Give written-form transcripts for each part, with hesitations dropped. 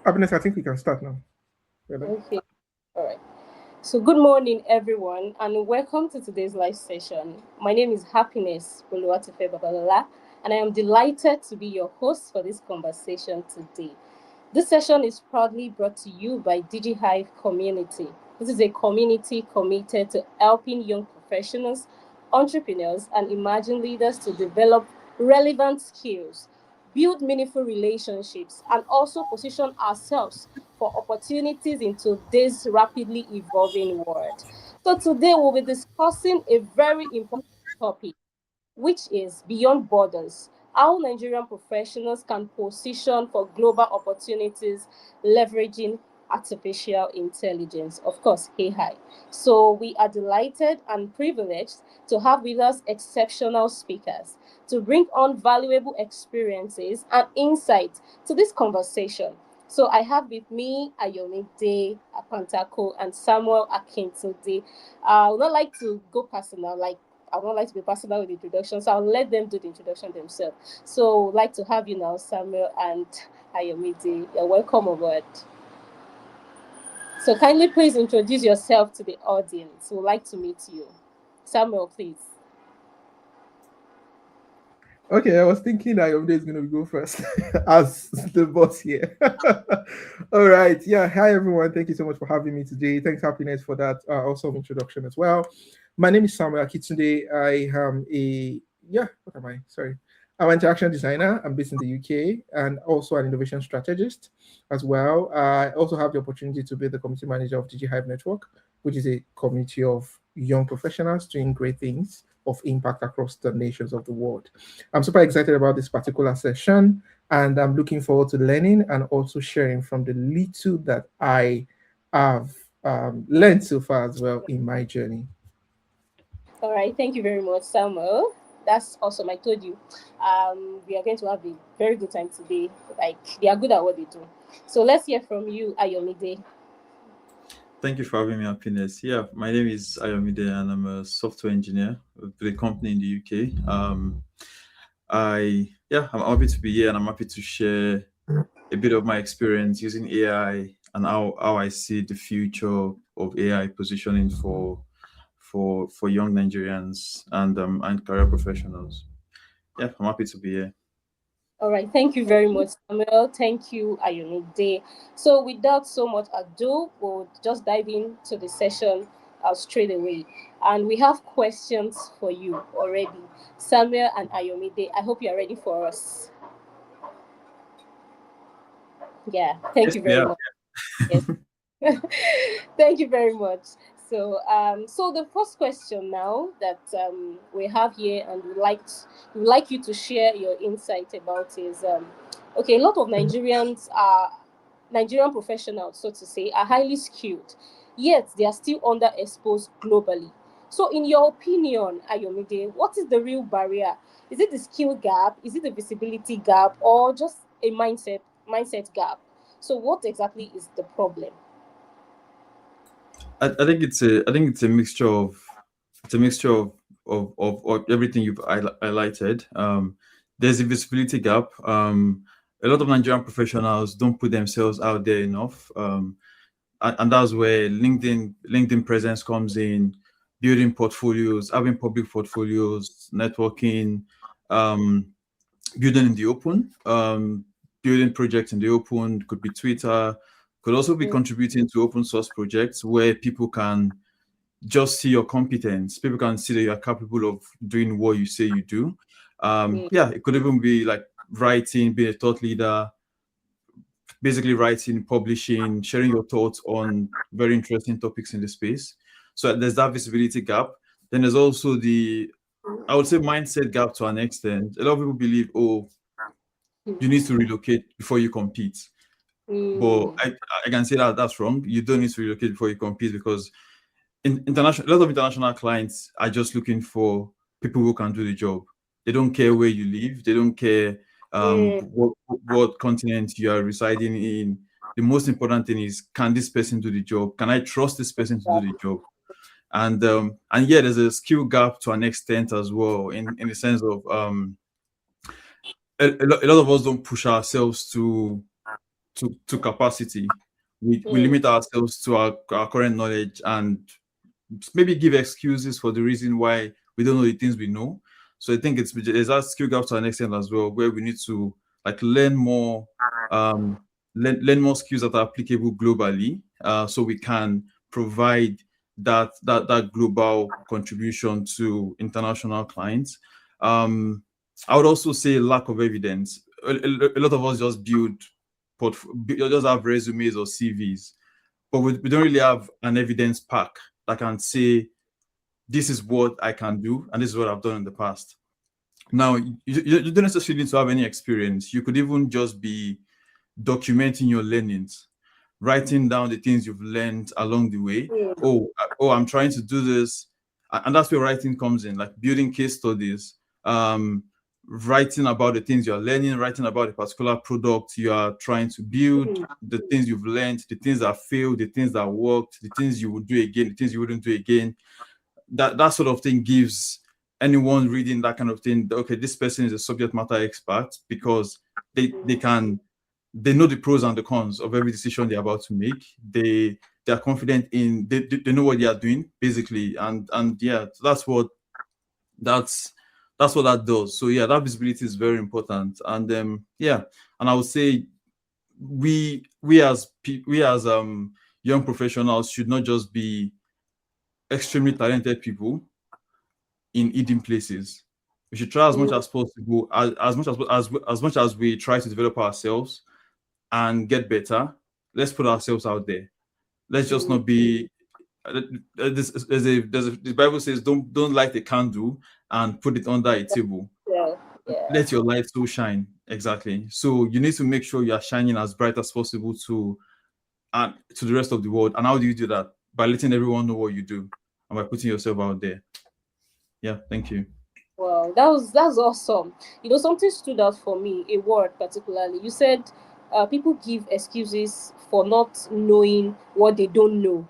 Happiness, I think we can start now. Really? Okay. All right. So, good morning, everyone, and welcome to today's live session. My name is Happiness Boluwatife Babalola, and I am delighted to be your host for this conversation today. This session is proudly brought to you by DigiHive Community. This is a community committed to helping young professionals, entrepreneurs, and emerging leaders to develop relevant skills, build meaningful relationships, and also position ourselves for opportunities in today's rapidly evolving world. So, today we'll be discussing a very important topic, which is beyond borders. How Nigerian professionals can position for global opportunities leveraging artificial intelligence, of course, AI. So, we are delighted and privileged to have with us exceptional speakers to bring on valuable experiences and insight to this conversation. So, I have with me Ayomide Apantako and Samuel Akintunde. I would not like to go personal, I would not like to be personal with the introduction, so I'll let them do the introduction themselves. So, I'd like to have you now, Samuel and Ayomide. You're welcome aboard. So, kindly please introduce yourself to the audience. We'd like to meet you. Samuel, please. Okay, I was thinking that Yomide is going to go first as the boss here. All right. Yeah. Hi, everyone. Thank you so much for having me today. Thanks, Happiness, for that awesome introduction as well. My name is Samuel Akitunde. I am what am I? Sorry. I'm an interaction designer. I'm based in the UK and also an innovation strategist as well. I also have the opportunity to be the community manager of DigiHive Network, which is a community of young professionals doing great things of impact across the nations of the world. I'm super excited about this particular session and I'm looking forward to learning and also sharing from the little that I have learned so far as well in my journey. All right, thank you very much, Samuel. That's awesome. I told you, we are going to have a very good time today. Like, they are good at what they do. So, let's hear from you, Ayomide. Thank you for having me, Happiness. Yeah, my name is Ayomide and I'm a software engineer with a company in the UK. I'm happy to be here and I'm happy to share a bit of my experience using AI and how I see the future of AI positioning for young Nigerians and career professionals. Yeah, I'm happy to be here. All right, thank you very much, Samuel. Thank you, Ayomide. So, without so much ado, we'll just dive into the session straight away. And we have questions for you already, Samuel and Ayomide. I hope you're ready for us. Yeah, thank Yes, you very yeah. much. Yes. Thank you very much. So the first question now that we have here, and we like you to share your insight about is, okay. A lot of Nigerian professionals, so to say, are highly skilled, yet they are still underexposed globally. So, in your opinion, Ayomide, what is the real barrier? Is it the skill gap? Is it the visibility gap, or just a mindset gap? So, what exactly is the problem? I think it's a mixture of of everything you've highlighted. There's a visibility gap. A lot of Nigerian professionals don't put themselves out there enough, and that's where LinkedIn presence comes in. Building portfolios, having public portfolios, networking, um, building in the open, building projects in the open. Could be Twitter, could also be contributing to open source projects where people can just see your competence. People can see that you are capable of doing what you say you do. Mm, Yeah, it could even be like writing, being a thought leader, basically writing, publishing, sharing your thoughts on very interesting topics in the space. So there's that visibility gap. Then there's also I would say, mindset gap to an extent. A lot of people believe, oh, you need to relocate before you compete. But mm, I can say that that's wrong. You don't need to relocate before you compete because a lot of international clients are just looking for people who can do the job. They don't care where you live. They don't care mm. what continent you are residing in. The most important thing is, can this person do the job? Can I trust this person to do the job? And yeah, there's a skill gap to an extent as well, in the sense of a lot of us don't push ourselves to to capacity. We Mm, limit ourselves to our current knowledge and maybe give excuses for the reason why we don't know the things we know. So I think there's that skill gap to an extent as well, where we need to like um, learn more skills that are applicable globally, so we can provide that global contribution to international clients. Um, I would also say lack of evidence. A lot of us just just have resumes or CVs, but we don't really have an evidence pack that can say this is what I can do and this is what I've done in the past. Now, you don't necessarily need to have any experience. You could even just be documenting your learnings, writing down the things you've learned along the way. mm, Oh, I'm trying to do this, and that's where writing comes in, like building case studies, um, writing about the things you're learning, writing about a particular product you are trying to build, mm. the things you've learned, the things that failed, the things that worked, the things you would do again, the things you wouldn't do again. That sort of thing gives anyone reading that kind of thing, okay, this person is a subject matter expert because they know the pros and the cons of every decision they're about to make. They are confident in they know what they are doing basically, and yeah, so that's that's what that does. So yeah, that visibility is very important. And yeah, and I would say we as young professionals should not just be extremely talented people in hidden places. We should try as much Mm, as possible, as much as we try to develop ourselves and get better. Let's put ourselves out there. Let's just mm. not be. The Bible says, don't light a candle and put it under a table. Yeah, yeah. Let your light so shine. Exactly. So you need to make sure you are shining as bright as possible to the rest of the world. And how do you do that? By letting everyone know what you do and by putting yourself out there. Yeah. Thank you. Wow, that's awesome. Something stood out for me, a word particularly. You said people give excuses for not knowing what they don't know.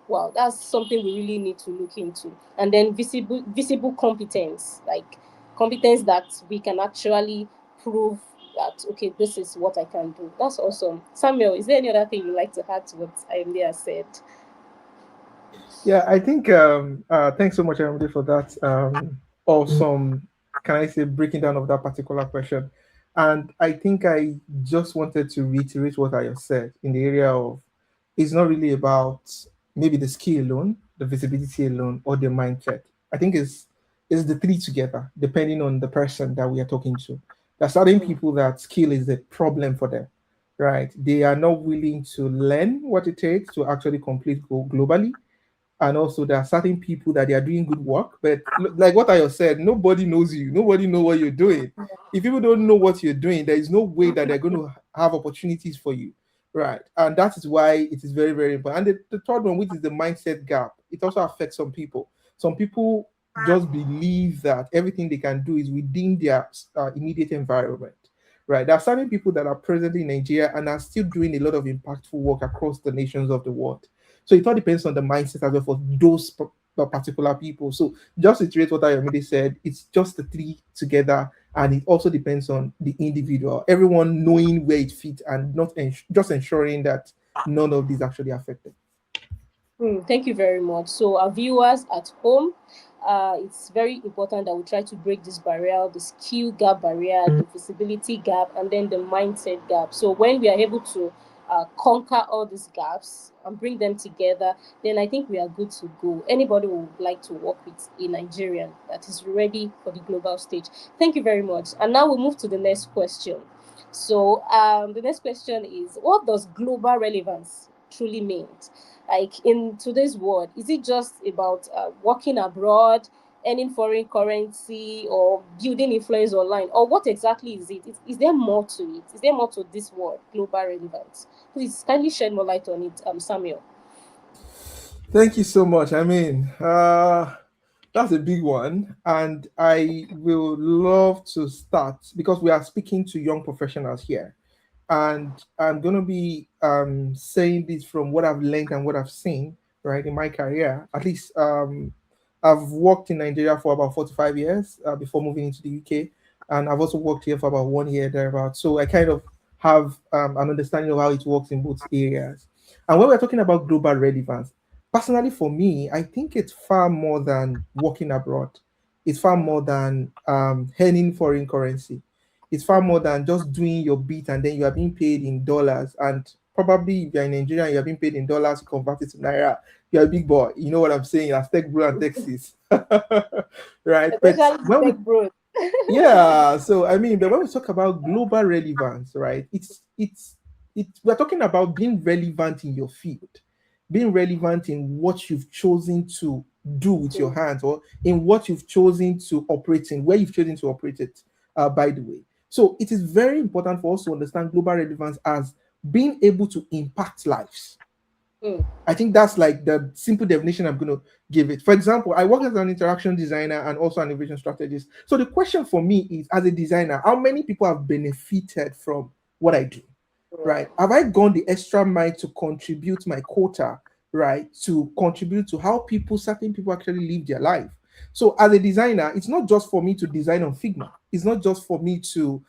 Wow, that's something we really need to look into. And then visible competence, like competence that we can actually prove that okay, this is what I can do. That's awesome. Samuel, is there any other thing you'd like to add to what Ayomide has said? Yeah, I think thanks so much, Emily, for that awesome, can I say, breaking down of that particular question. And I think I just wanted to reiterate what I have said in the area of it's not really about maybe the skill alone, the visibility alone, or the mindset. I think it's the three together, depending on the person that we are talking to. There are certain Mm, people that skill is a problem for them, right? They are not willing to learn what it takes to actually complete globally, and also there are certain people that they are doing good work, but like what I said, nobody knows you, nobody know what you're doing. If people don't know what you're doing, there is no way that they're going to have opportunities for you, right? And that is why it is very, very important. And the third one, which is the mindset gap, it also affects some people just believe that everything they can do is within their immediate environment, right? There are certain people that are presently in Nigeria and are still doing a lot of impactful work across the nations of the world. So it all depends on the mindset as well for those particular people. So just to reiterate what Ayomide said, it's just the three together, and it also depends on the individual. Everyone knowing where it fits and not just ensuring that none of these actually affect them. Thank you very much. So, our viewers at home, it's very important that we try to break this barrier, the skill gap barrier, the visibility gap, and then the mindset gap. So, when we are able to conquer all these gaps and bring them together, then I think we are good to go. Anybody who would like to work with a Nigerian that is ready for the global stage. Thank you very much. And now we move to the next question. So, the next question is, what does global relevance truly mean? Like in today's world, is it just about working abroad, earning foreign currency, or building influence online, or what exactly is it? Is there more to it? Is there more to this word global relevance? Please kindly shed more light on it, Samuel. Thank you so much. I mean, that's a big one. And I will love to start because we are speaking to young professionals here. And I'm going to be saying this from what I've learned and what I've seen, right, in my career. At least I've worked in Nigeria for about 45 years before moving into the UK. And I've also worked here for about 1 year thereabout. So I kind of have an understanding of how it works in both areas. And when we're talking about global relevance, personally for me, I think it's far more than working abroad. It's far more than earning foreign currency. It's far more than just doing your bit and then you are being paid in dollars. And probably if you're in Nigeria and you're being paid in dollars, convert it to naira, you're a big boy. You know what I'm saying? As Tech Bro and Texas. Right. But Especially the when we tech bros. yeah, so I mean, but when we talk about global relevance, right? It's we're talking about being relevant in your field, being relevant in what you've chosen to do with your Mm, hands, or in what you've chosen to operate in, where you've chosen to operate it. By the way, so it is very important for us to understand global relevance as being able to impact lives. mm, I think that's like the simple definition I'm going to give it. For example, I work as an interaction designer and also an innovation strategist. So the question for me is, as a designer, how many people have benefited from what I do? Right? Have I gone the extra mile to contribute my quota, right? To contribute to how people, certain people actually live their life. So as a designer, it's not just for me to design on Figma. It's not just for me to,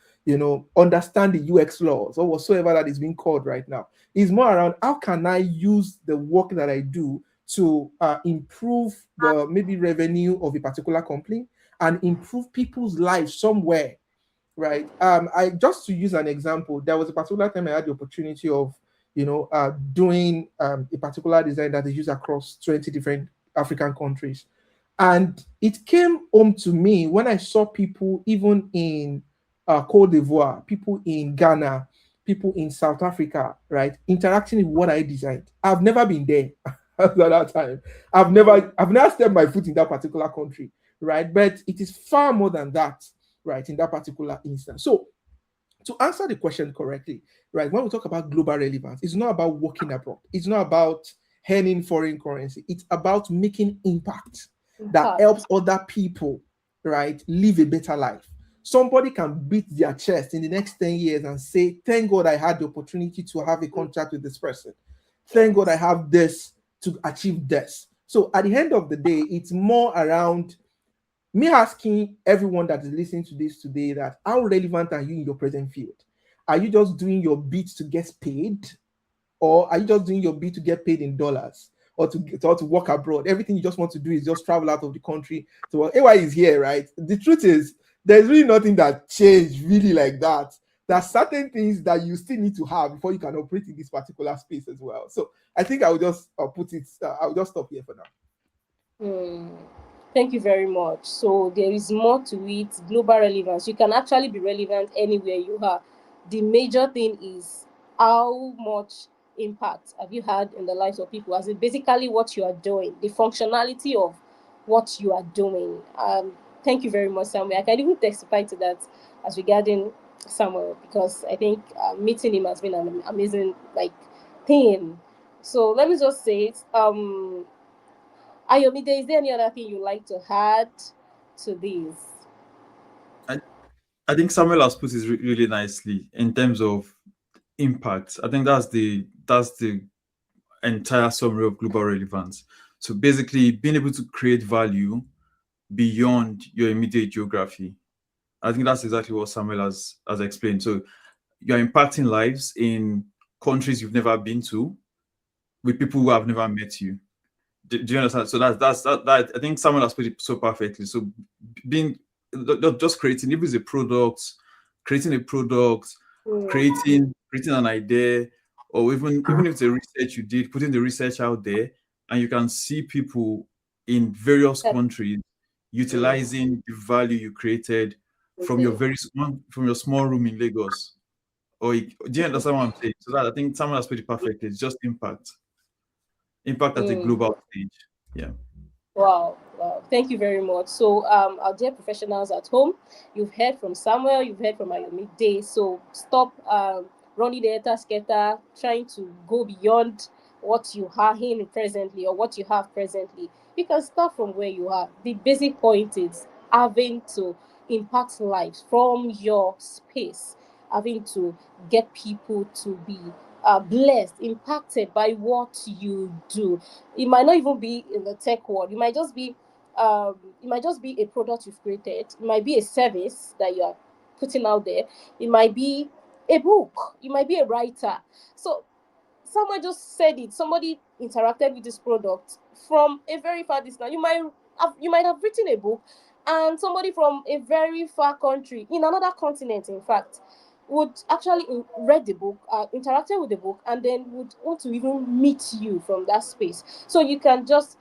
understand the UX laws or whatsoever that is being called right now. It's more around how can I use the work that I do to improve the maybe revenue of a particular company and improve people's lives somewhere, right? I just to use an example, there was a particular time I had the opportunity of, doing a particular design that is used across 20 different African countries. And it came home to me when I saw people, even in Cote d'Ivoire, people in Ghana, people in South Africa, right, interacting with what I designed. I've never been there at that time. mm. I've never stepped my foot in that particular country, right? But it is far more than that, right, in that particular instance. So to answer the question correctly, right, when we talk about global relevance, it's not about working abroad. It's not about earning foreign currency. It's about making impact that helps Impact. other people, right, live a better life. Somebody can beat their chest in the next 10 years and say, thank God I had the opportunity to have a Mm, contract with this person. Thank God I yes. have this to achieve this. So at the end of the day, it's more around me asking everyone that is listening to this today that how relevant are you in your present field? Are you just doing your bit to get paid, or are you just doing your bit to get paid in dollars, or to work abroad? Everything you just want to do is just travel out of the country to work. AY is here, right? The truth is, there's really nothing that changed really like that. There are certain things that you still need to have before you can operate in this particular space as well. So I think I will just put it. I'll just stop here for now. Hmm. Thank you very much. So there is more to it. Global relevance. You can actually be relevant anywhere you are. The major thing is how much impact have you had in the lives of people, as in basically what you are doing, the functionality of what you are doing. Thank you very much, Samuel. I can even testify to that as regarding Samuel, because I think meeting him has been an amazing thing. So let me just say it. Ayomide, is there any other thing you'd like to add to this? I, I think Samuel has put it really nicely in terms of impact. I think that's the entire summary of global relevance. So basically, being able to create value beyond your immediate geography. I think that's exactly what Samuel has explained. So you're impacting lives in countries you've never been to with people who have never met you. Do you understand? So that I think Samuel has put it so perfectly. So being just creating, if it's a product, creating a product, Mm, creating an idea, or even if it's a research you did, putting the research out there, and you can see people in various that countries mm, utilizing the value you created with from your it. small room in Lagos. Do you understand what I'm saying? So that I think someone has put it perfectly. It's just impact at a Mm. global stage. Yeah. Wow, wow. Thank you very much. So, our dear professionals at home, you've heard from Samuel, you've heard from Ayomi Day. So, stop running the eta skater, trying to go beyond what you are in presently or what you have presently. You can start from where you are. The basic point is having to impact lives from your space, having to get people to be blessed, impacted by what you do. It might not even be in the tech world. It might just be a product you've created. It might be a service that you are putting out there. It might be a book. You might be a writer. So someone just said it. Somebody interacted with this product from a very far distance. You might have written a book, and somebody from a very far country in another continent, in fact, would actually read the book, interacted with the book, and then would want to even meet you from that space. So you can just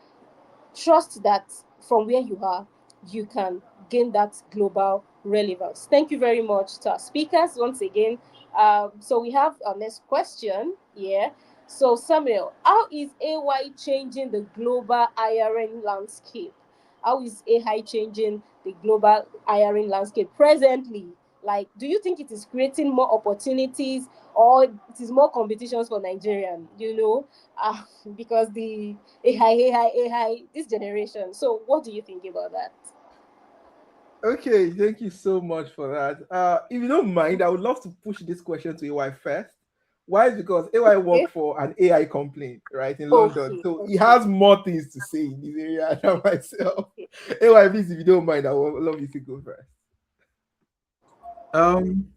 trust that from where you are, you can gain that global relevance. Thank you very much to our speakers once again. So we have our next question here. So Samuel, how is AI changing the global hiring landscape? How is AI changing the global hiring landscape presently? Like, do you think it is creating more opportunities or it is more competitions for Nigerian? Because the AI, this generation. So, what do you think about that? Okay, thank you so much for that. If you don't mind, I would love to push this question to AY first. Why? Because AY Okay, work for an AI company, right, in London. okay, So he okay, has more things to say in this area than myself. okay. AY, please, if you don't mind, I would love you to go first. Um,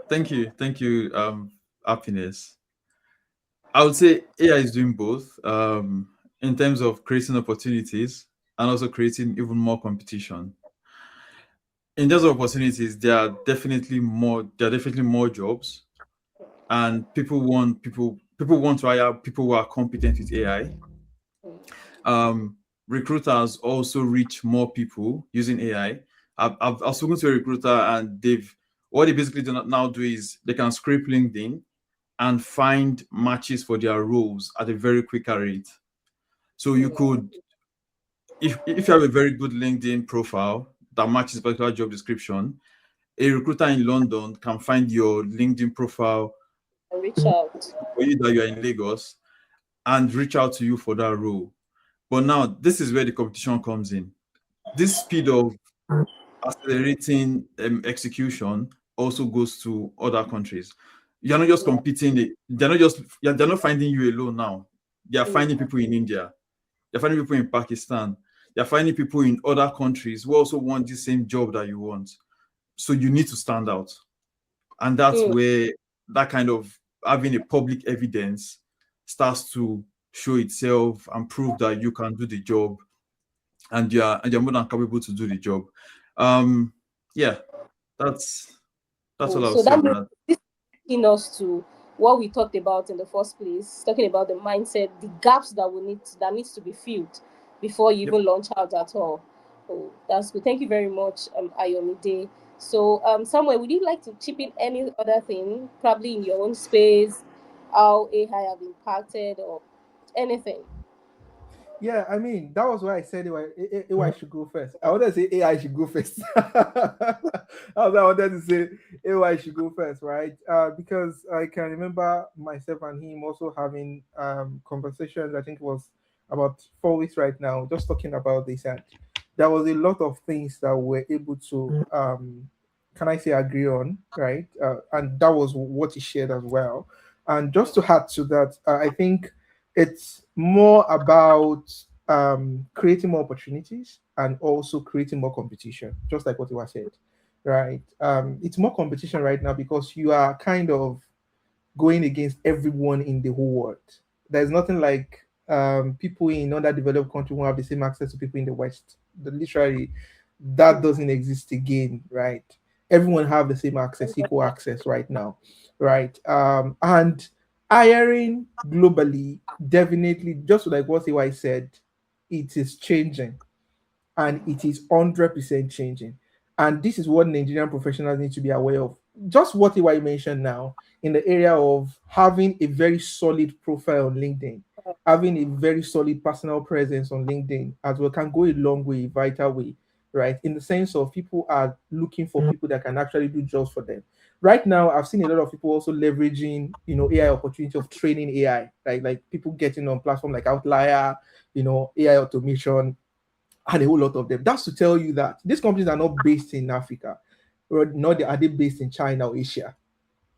thank you, happiness. I would say AI is doing both, in terms of creating opportunities and also creating even more competition. In terms of opportunities, there are definitely more jobs, and people want to hire people who are competent with AI. Um, Recruiters also reach more people using AI. I've spoken to a recruiter, and what they basically do not now do is they can scrape LinkedIn and find matches for their roles at a very quicker rate. So you could, if you have a very good LinkedIn profile that matches a particular job description, a recruiter in London can find your LinkedIn profile And reach out. for you that you are in Lagos and reach out to you for that role. But now this is where the competition comes in. This speed of accelerating execution also goes to other countries. You're not just Yeah. competing. They're not finding you alone now. They are Mm, finding people in India. They're finding people in Pakistan. They're finding people in other countries who also want the same job that you want. So you need to stand out. And that's mm, where that kind of having a public evidence starts to show itself and prove that you can do the job, and you're more than capable to do the job. Um, yeah, that's that's cool. all I'll So say that on means that. this is taking us to what we talked about in the first place, talking about the mindset, the gaps that needs to be filled before you Yep. even launch out at all. Oh, that's good. Thank you very much, Ayomide. So, Samuel, would you like to chip in any other thing, probably in your own space, how AI have impacted or anything? Yeah, I mean, that was why I said AI should go first. I wanted to say AI should go first. That's what I wanted to say AI should go first, right? Because I can remember myself and him also having conversations. I think it was about 4 weeks right now, just talking about this. And there was a lot of things that we're able to, can I say, agree on, right? And that was what he shared as well. And just to add to that, I think it's more about creating more opportunities and also creating more competition, just like what you were said, right? It's more competition right now because you are kind of going against everyone in the whole world. There's nothing like people in underdeveloped countries won't have the same access to people in the West. Literally, that Mm, doesn't exist again, right? Everyone have the same access, equal access right now, right? And hiring globally, definitely, just like what CY said, it is changing and it is 100% changing. And this is what Nigerian professionals need to be aware of. Just what you mentioned now in the area of having a very solid profile on LinkedIn, having a very solid personal presence on LinkedIn as well can go a long way, vital way, right? In the sense of people are looking for people that can actually do jobs for them. Right now, I've seen a lot of people also leveraging, AI opportunity of training AI, like people getting on platform like Outlier, AI automation, and a whole lot of them. That's to tell you that these companies are not based in Africa, or nor are they based in China or Asia,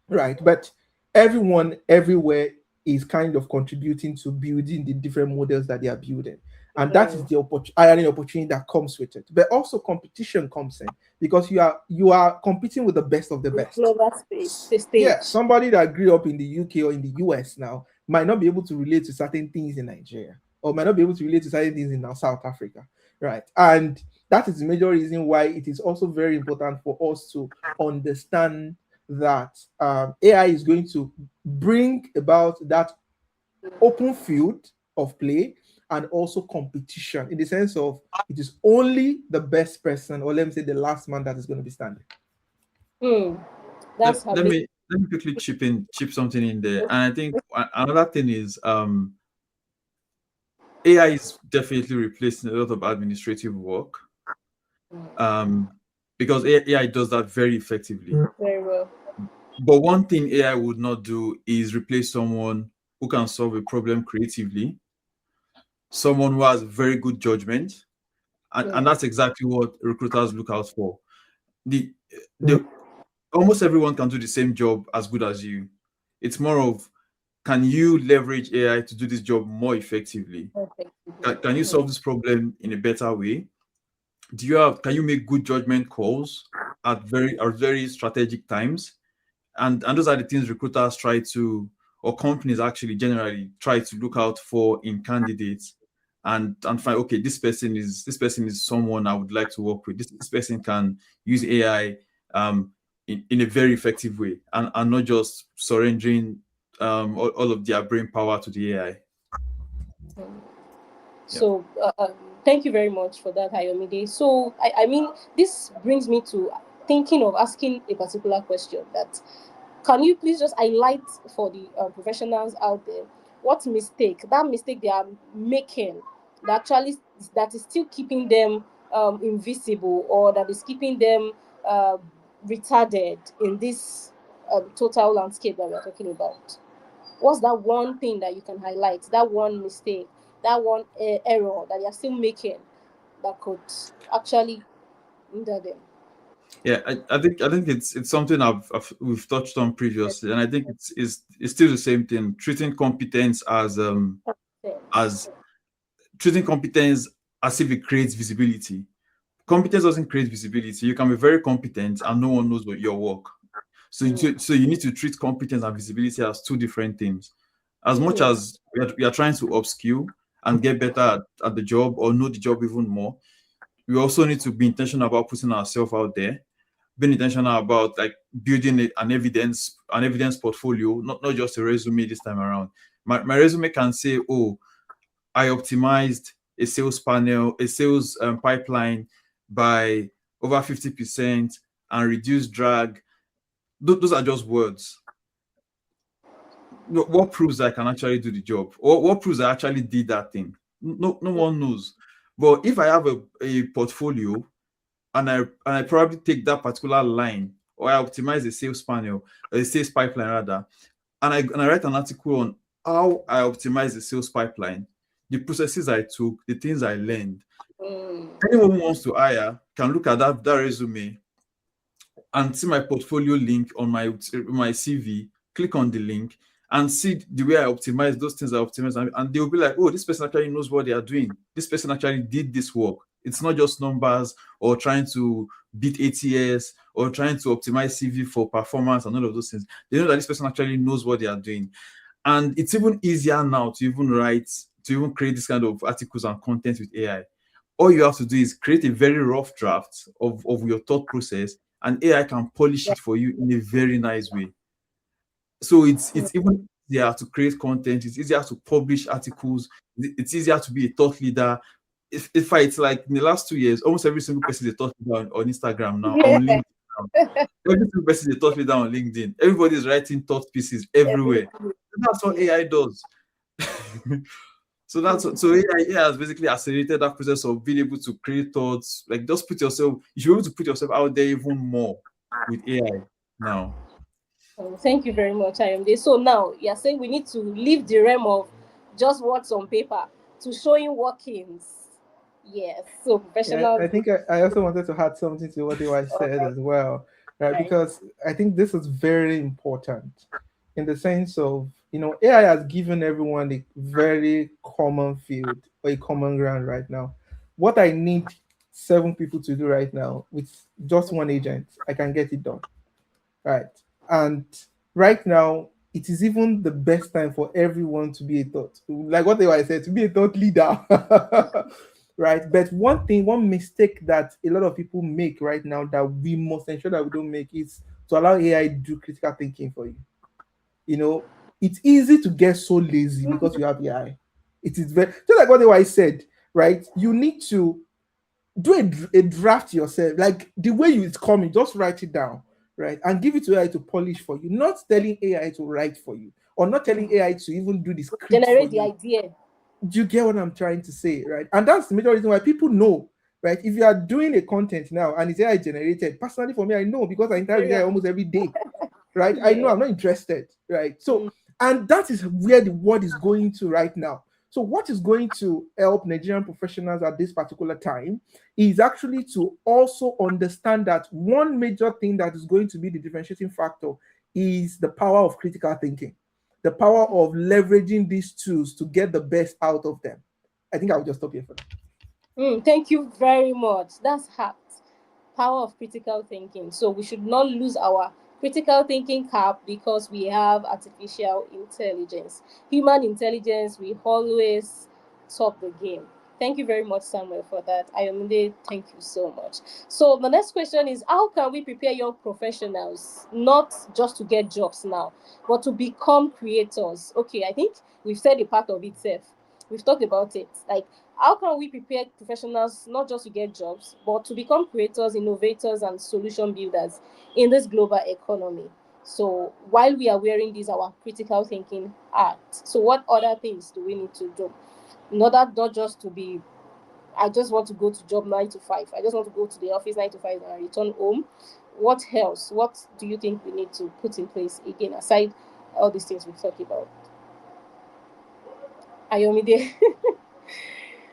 right? But everyone everywhere is kind of contributing to building the different models that they are building. and that is the hiring opportunity that comes with it. But also competition comes in because you are competing with the best of the best. Global space, the Yeah, stage. somebody that grew up in the UK or in the US now might not be able to relate to certain things in Nigeria, or might not be able to relate to certain things in South Africa, right? And that is the major reason why it is also very important for us to understand that AI is going to bring about that open field of play and also competition, in the sense of it is only the best person, or let me say the last man, that is going to be standing. Hmm. let, That's let amazing. me let me quickly chip something in there. And I think another thing is AI is definitely replacing a lot of administrative work, um, because AI does that very effectively. Very well. But one thing AI would not do is replace someone who can solve a problem creatively, someone who has very good judgment, and that's exactly what recruiters look out for. The the Almost everyone can do the same job as good as you. It's more of, can you leverage AI to do this job more effectively? Can you solve this problem in a better way? Can you make good judgment calls at very strategic times? And those are the things recruiters try to, or companies actually generally try to look out for in candidates, and find, okay, this person is someone I would like to work with. This person can use AI in a very effective way, and not just surrendering all of their brain power to the AI. Yeah. So, thank you very much for that, Hayomide. So, I mean, this brings me to thinking of asking a particular question that can you please just highlight for the professionals out there what mistake they are making that actually that is still keeping them invisible, or that is keeping them uh, retarded in this total landscape that we're talking about? What's that one thing that you can highlight, that one mistake, that one error that you're still making that could actually hinder them? Yeah, I think it's something we've touched on previously, and I think it's still the same thing. As treating competence as if it creates visibility. Competence doesn't create visibility. You can be very competent and no one knows what your work. So you need to treat competence and visibility as two different things. As much as we are trying to upskill and get better at the job, or know the job even more, we also need to be intentional about putting ourselves out there, being intentional about like building an evidence portfolio, not just a resume this time around. My resume can say, oh, I optimized a sales pipeline by over 50% and reduced drag. Those are just words. What proves I can actually do the job? Or what proves I actually did that thing? No one knows. But if I have a portfolio, and I probably take that particular line, or I optimize the sales panel, or the sales pipeline rather, and I write an article on how I optimize the sales pipeline, the processes I took, the things I learned. Anyone who wants to hire can look at that resume and see my portfolio link on my CV, click on the link, and see the way I optimize those things I optimize, and they'll be like, oh, this person actually knows what they are doing. This person actually did this work. It's not just numbers, or trying to beat ATS, or trying to optimize CV for performance and all of those things. They know that this person actually knows what they are doing. And it's even easier now to even create this kind of articles and content with AI. All you have to do is create a very rough draft of your thought process, and AI can polish it for you in a very nice way. So it's even easier to create content, it's easier to publish articles, it's easier to be a thought leader. If it's like in the last 2 years, almost every single person is a thought leader on Instagram now, on Yeah. LinkedIn now. Every single person is a thought leader on LinkedIn. Everybody is writing thought pieces everywhere. That's what AI does. So AI has basically accelerated that process of being able to create thoughts. Like, just put yourself, you should be able to put yourself out there even more with AI now. Oh, thank you very much, IMD. So now you're saying we need to leave the realm of just words on paper to showing workings. Yes. So Yeah, I professionals. think I also wanted to add something to what I said Okay. as well, right? Right. Because I think this is very important in the sense of AI has given everyone a very common field or a common ground right now. What I need 7 people to do right now with just one agent, I can get it done. Right. And right now, it is even the best time for everyone to be a thought, like what they were said, to be a thought leader. Right. But one mistake that a lot of people make right now that we must ensure that we don't make is to allow AI to do critical thinking for you. You know, it's easy to get so lazy because you have AI. It is very just like what they were said, right? You need to do a draft yourself, like the way you it's coming, just write it down, right, and give it to AI to polish for you. Not telling AI to write for you, or not telling AI to even do the script for Generate the you. idea. Do you get what I'm trying to say, right? And that's the major reason why people know, right? If you are doing a content now and it's AI generated, personally for me, I know because I interact with AI almost every day, right? I know Yeah. I'm not interested, right? So, Mm. and that is where the world is going to right now. So, what is going to help Nigerian professionals at this particular time is actually to also understand that one major thing that is going to be the differentiating factor is the power of critical thinking, the power of leveraging these tools to get the best out of them. I think I'll just stop here for now. Thank you very much. That's hard. Power of critical thinking. So we should not lose our critical thinking cap because we have artificial intelligence. Human intelligence, we always top the game. Thank you very much, Samuel, for that. Ayomide, thank you so much. So the next question is, how can we prepare young professionals not just to get jobs now, but to become creators? Okay, I think we've said a part of itself. We've talked about it. Like, how can we prepare professionals not just to get jobs, but to become creators, innovators, and solution builders in this global economy? So while we are wearing this, our critical thinking hat, so what other things do we need to do in order not just to be, I just want to go to job 9 to 5, I just want to go to the office 9 to 5 and return home? What else? What do you think we need to put in place again aside all these things we've talked about? Ayomide,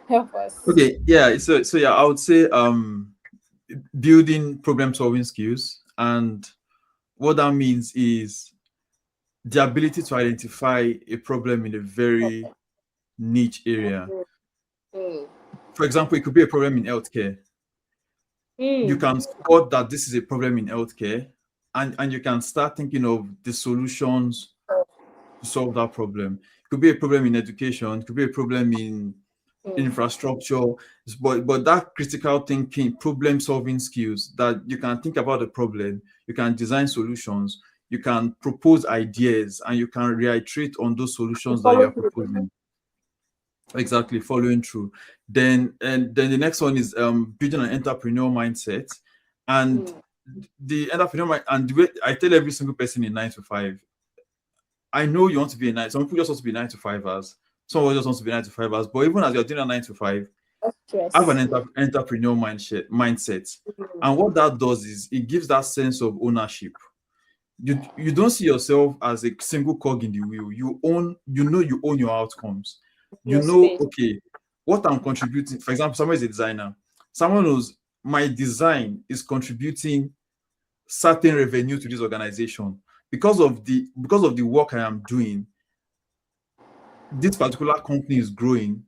help us. Okay, yeah. So yeah, I would say building problem solving skills, and what that means is the ability to identify a problem in a very niche area. Mm. For example, it could be a problem in healthcare. You Mm. can spot that this is a problem in healthcare, and you can start thinking of the solutions to solve that problem. It could be a problem in education, it could be a problem in Mm. infrastructure, but that critical thinking, problem solving skills, that you can think about the problem, you can design solutions, you can propose ideas, and you can reiterate on those solutions that you Follow are through. proposing. Exactly, following through. Then the next one is building an entrepreneurial mindset. And Mm. the entrepreneurial mind, and the way I tell every single person in 9 to 5, I know you want to be a nine. Some people just want to be 9 to 5ers. Some of us just want to be 9 to 5ers. But even as you're doing a 9 to 5, have an Stress. entrepreneurial mindset. Mm. And what that does is it gives that sense of ownership. You don't see yourself as a single cog in the wheel. You own your outcomes. You Your know, space. okay, what I'm contributing. For example, someone is a designer. Someone knows my design is contributing certain revenue to this organization because of the work I am doing. This particular company is growing.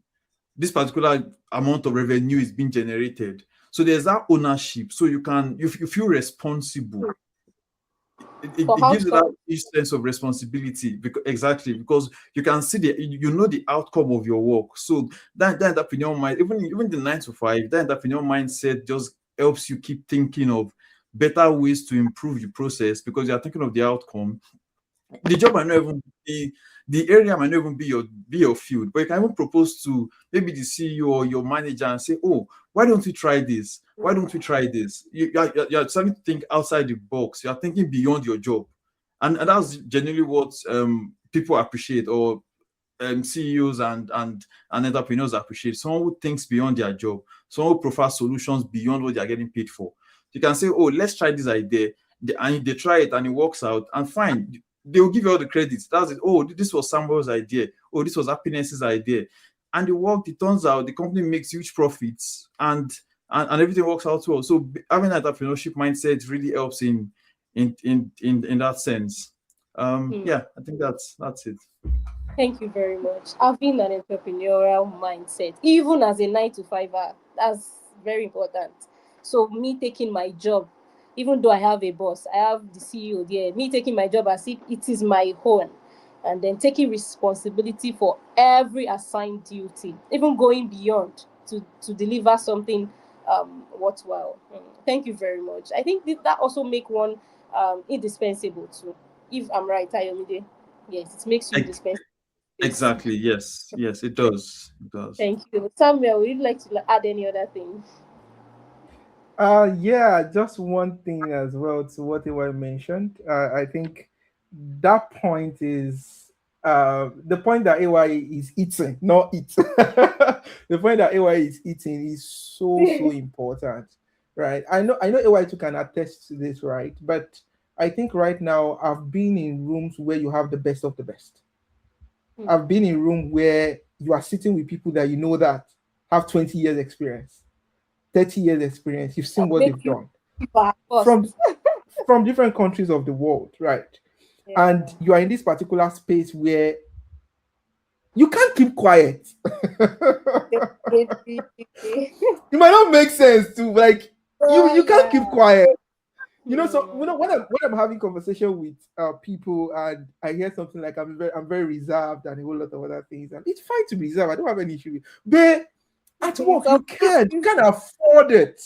This particular amount of revenue is being generated. So there's that ownership. So you feel responsible. It, For it gives you that outcome. each sense of responsibility, because you can see you know the outcome of your work. So that entrepreneurial mind, even the 9 to 5, that entrepreneurial mindset just helps you keep thinking of better ways to improve your process because you are thinking of the outcome. The job might not even be the area might not even be your field, but you can even propose to maybe the CEO or your manager and say, "Oh, why don't we try this? Why don't we try this?" You're starting to think outside the box. You are thinking beyond your job, and that's generally what people appreciate, or CEOs and entrepreneurs appreciate. Someone who thinks beyond their job, someone who prefers solutions beyond what they are getting paid for. You can say, "Oh, let's try this idea," and they try it and it works out, and fine. They will give you all the credits. That's it. "Oh, this was Samuel's idea. Oh, this was Happiness's idea," and it worked. It turns out the company makes huge profits, and everything works out well. So having an entrepreneurship mindset really helps in that sense. Mm. Yeah, I think that's it. Thank you very much. Having an entrepreneurial mindset, even as a 9 to 5er, that's very important. So me taking my job, even though I have a boss, I have the CEO there, me taking my job as if it is my own, and then taking responsibility for every assigned duty, even going beyond to deliver something worthwhile. Thank you very much. I think that also make one indispensable too. If I'm right, Ayomide. Yes, it makes you Ex- indispensable. Yes. Exactly. Yes. Yes. It does. It does. Thank you. Samuel, would you like to add any other thing? Yeah, just one thing as well to what I mentioned. I think that point is the point that AY is eating, not eat. The point that AY is eating is so important, right? I know AY too can attest to this, right? But I think right now I've been in rooms where you have the best of the best. Hmm. I've been in room where you are sitting with people that you know that have 20 years experience, 30 years experience. You've That seen what make they've you done first. from from different countries of the world, right? And Yeah. you are in this particular space where you can't keep quiet. Definitely. It might not make sense to like you can't keep Yeah. quiet. So Hmm. when I'm having conversation with people and I hear something like I'm very reserved and a whole lot of other things, and it's fine to be reserved. I don't have any issue with, but at work Some you issues. can afford it.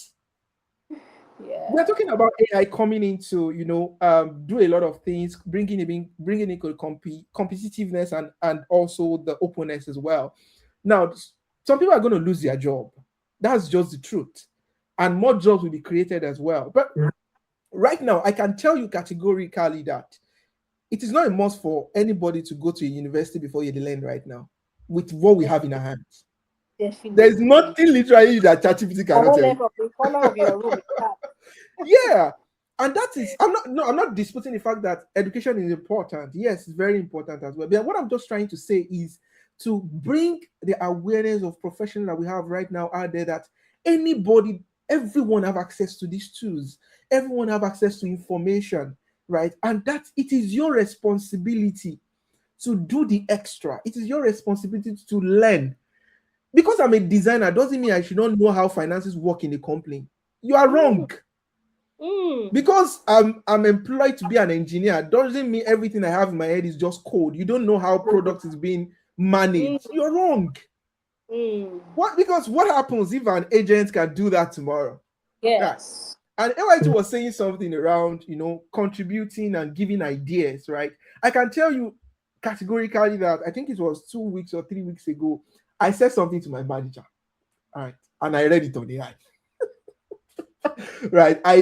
We're Yeah. talking about AI coming in to, do a lot of things, bringing in competitiveness and also the openness as well. Now, some people are going to lose their job. That's just the truth, and more jobs will be created as well. But right now, I can tell you categorically that it is not a must for anybody to go to a university before you learn right now with what we have in our hands. There's Definitely. nothing literally that ChatGPT I cannot won't tell learn you. from the corner of your room. Yeah, and that is I'm not disputing the fact that education is important. Yes, it's very important as well. But what I'm just trying to say is to bring the awareness of profession that we have right now out there, that everyone have access to these tools, everyone have access to information, right? And that it is your responsibility to do the extra. It is your responsibility to learn. Because I'm a designer doesn't mean I should not know how finances work in a company. You are Mm, wrong. mm, Because I'm employed to be an engineer doesn't mean everything I have in my head is just code. You don't know how product is being mm, managed. You're wrong. mm. Because what happens if an agent can do that tomorrow? Right. Yes. And AYT was saying something around, contributing and giving ideas, right? I can tell you categorically that I think it was 2 weeks or 3 weeks ago, I said something to my manager. All right. And I read it on the eye. Right. I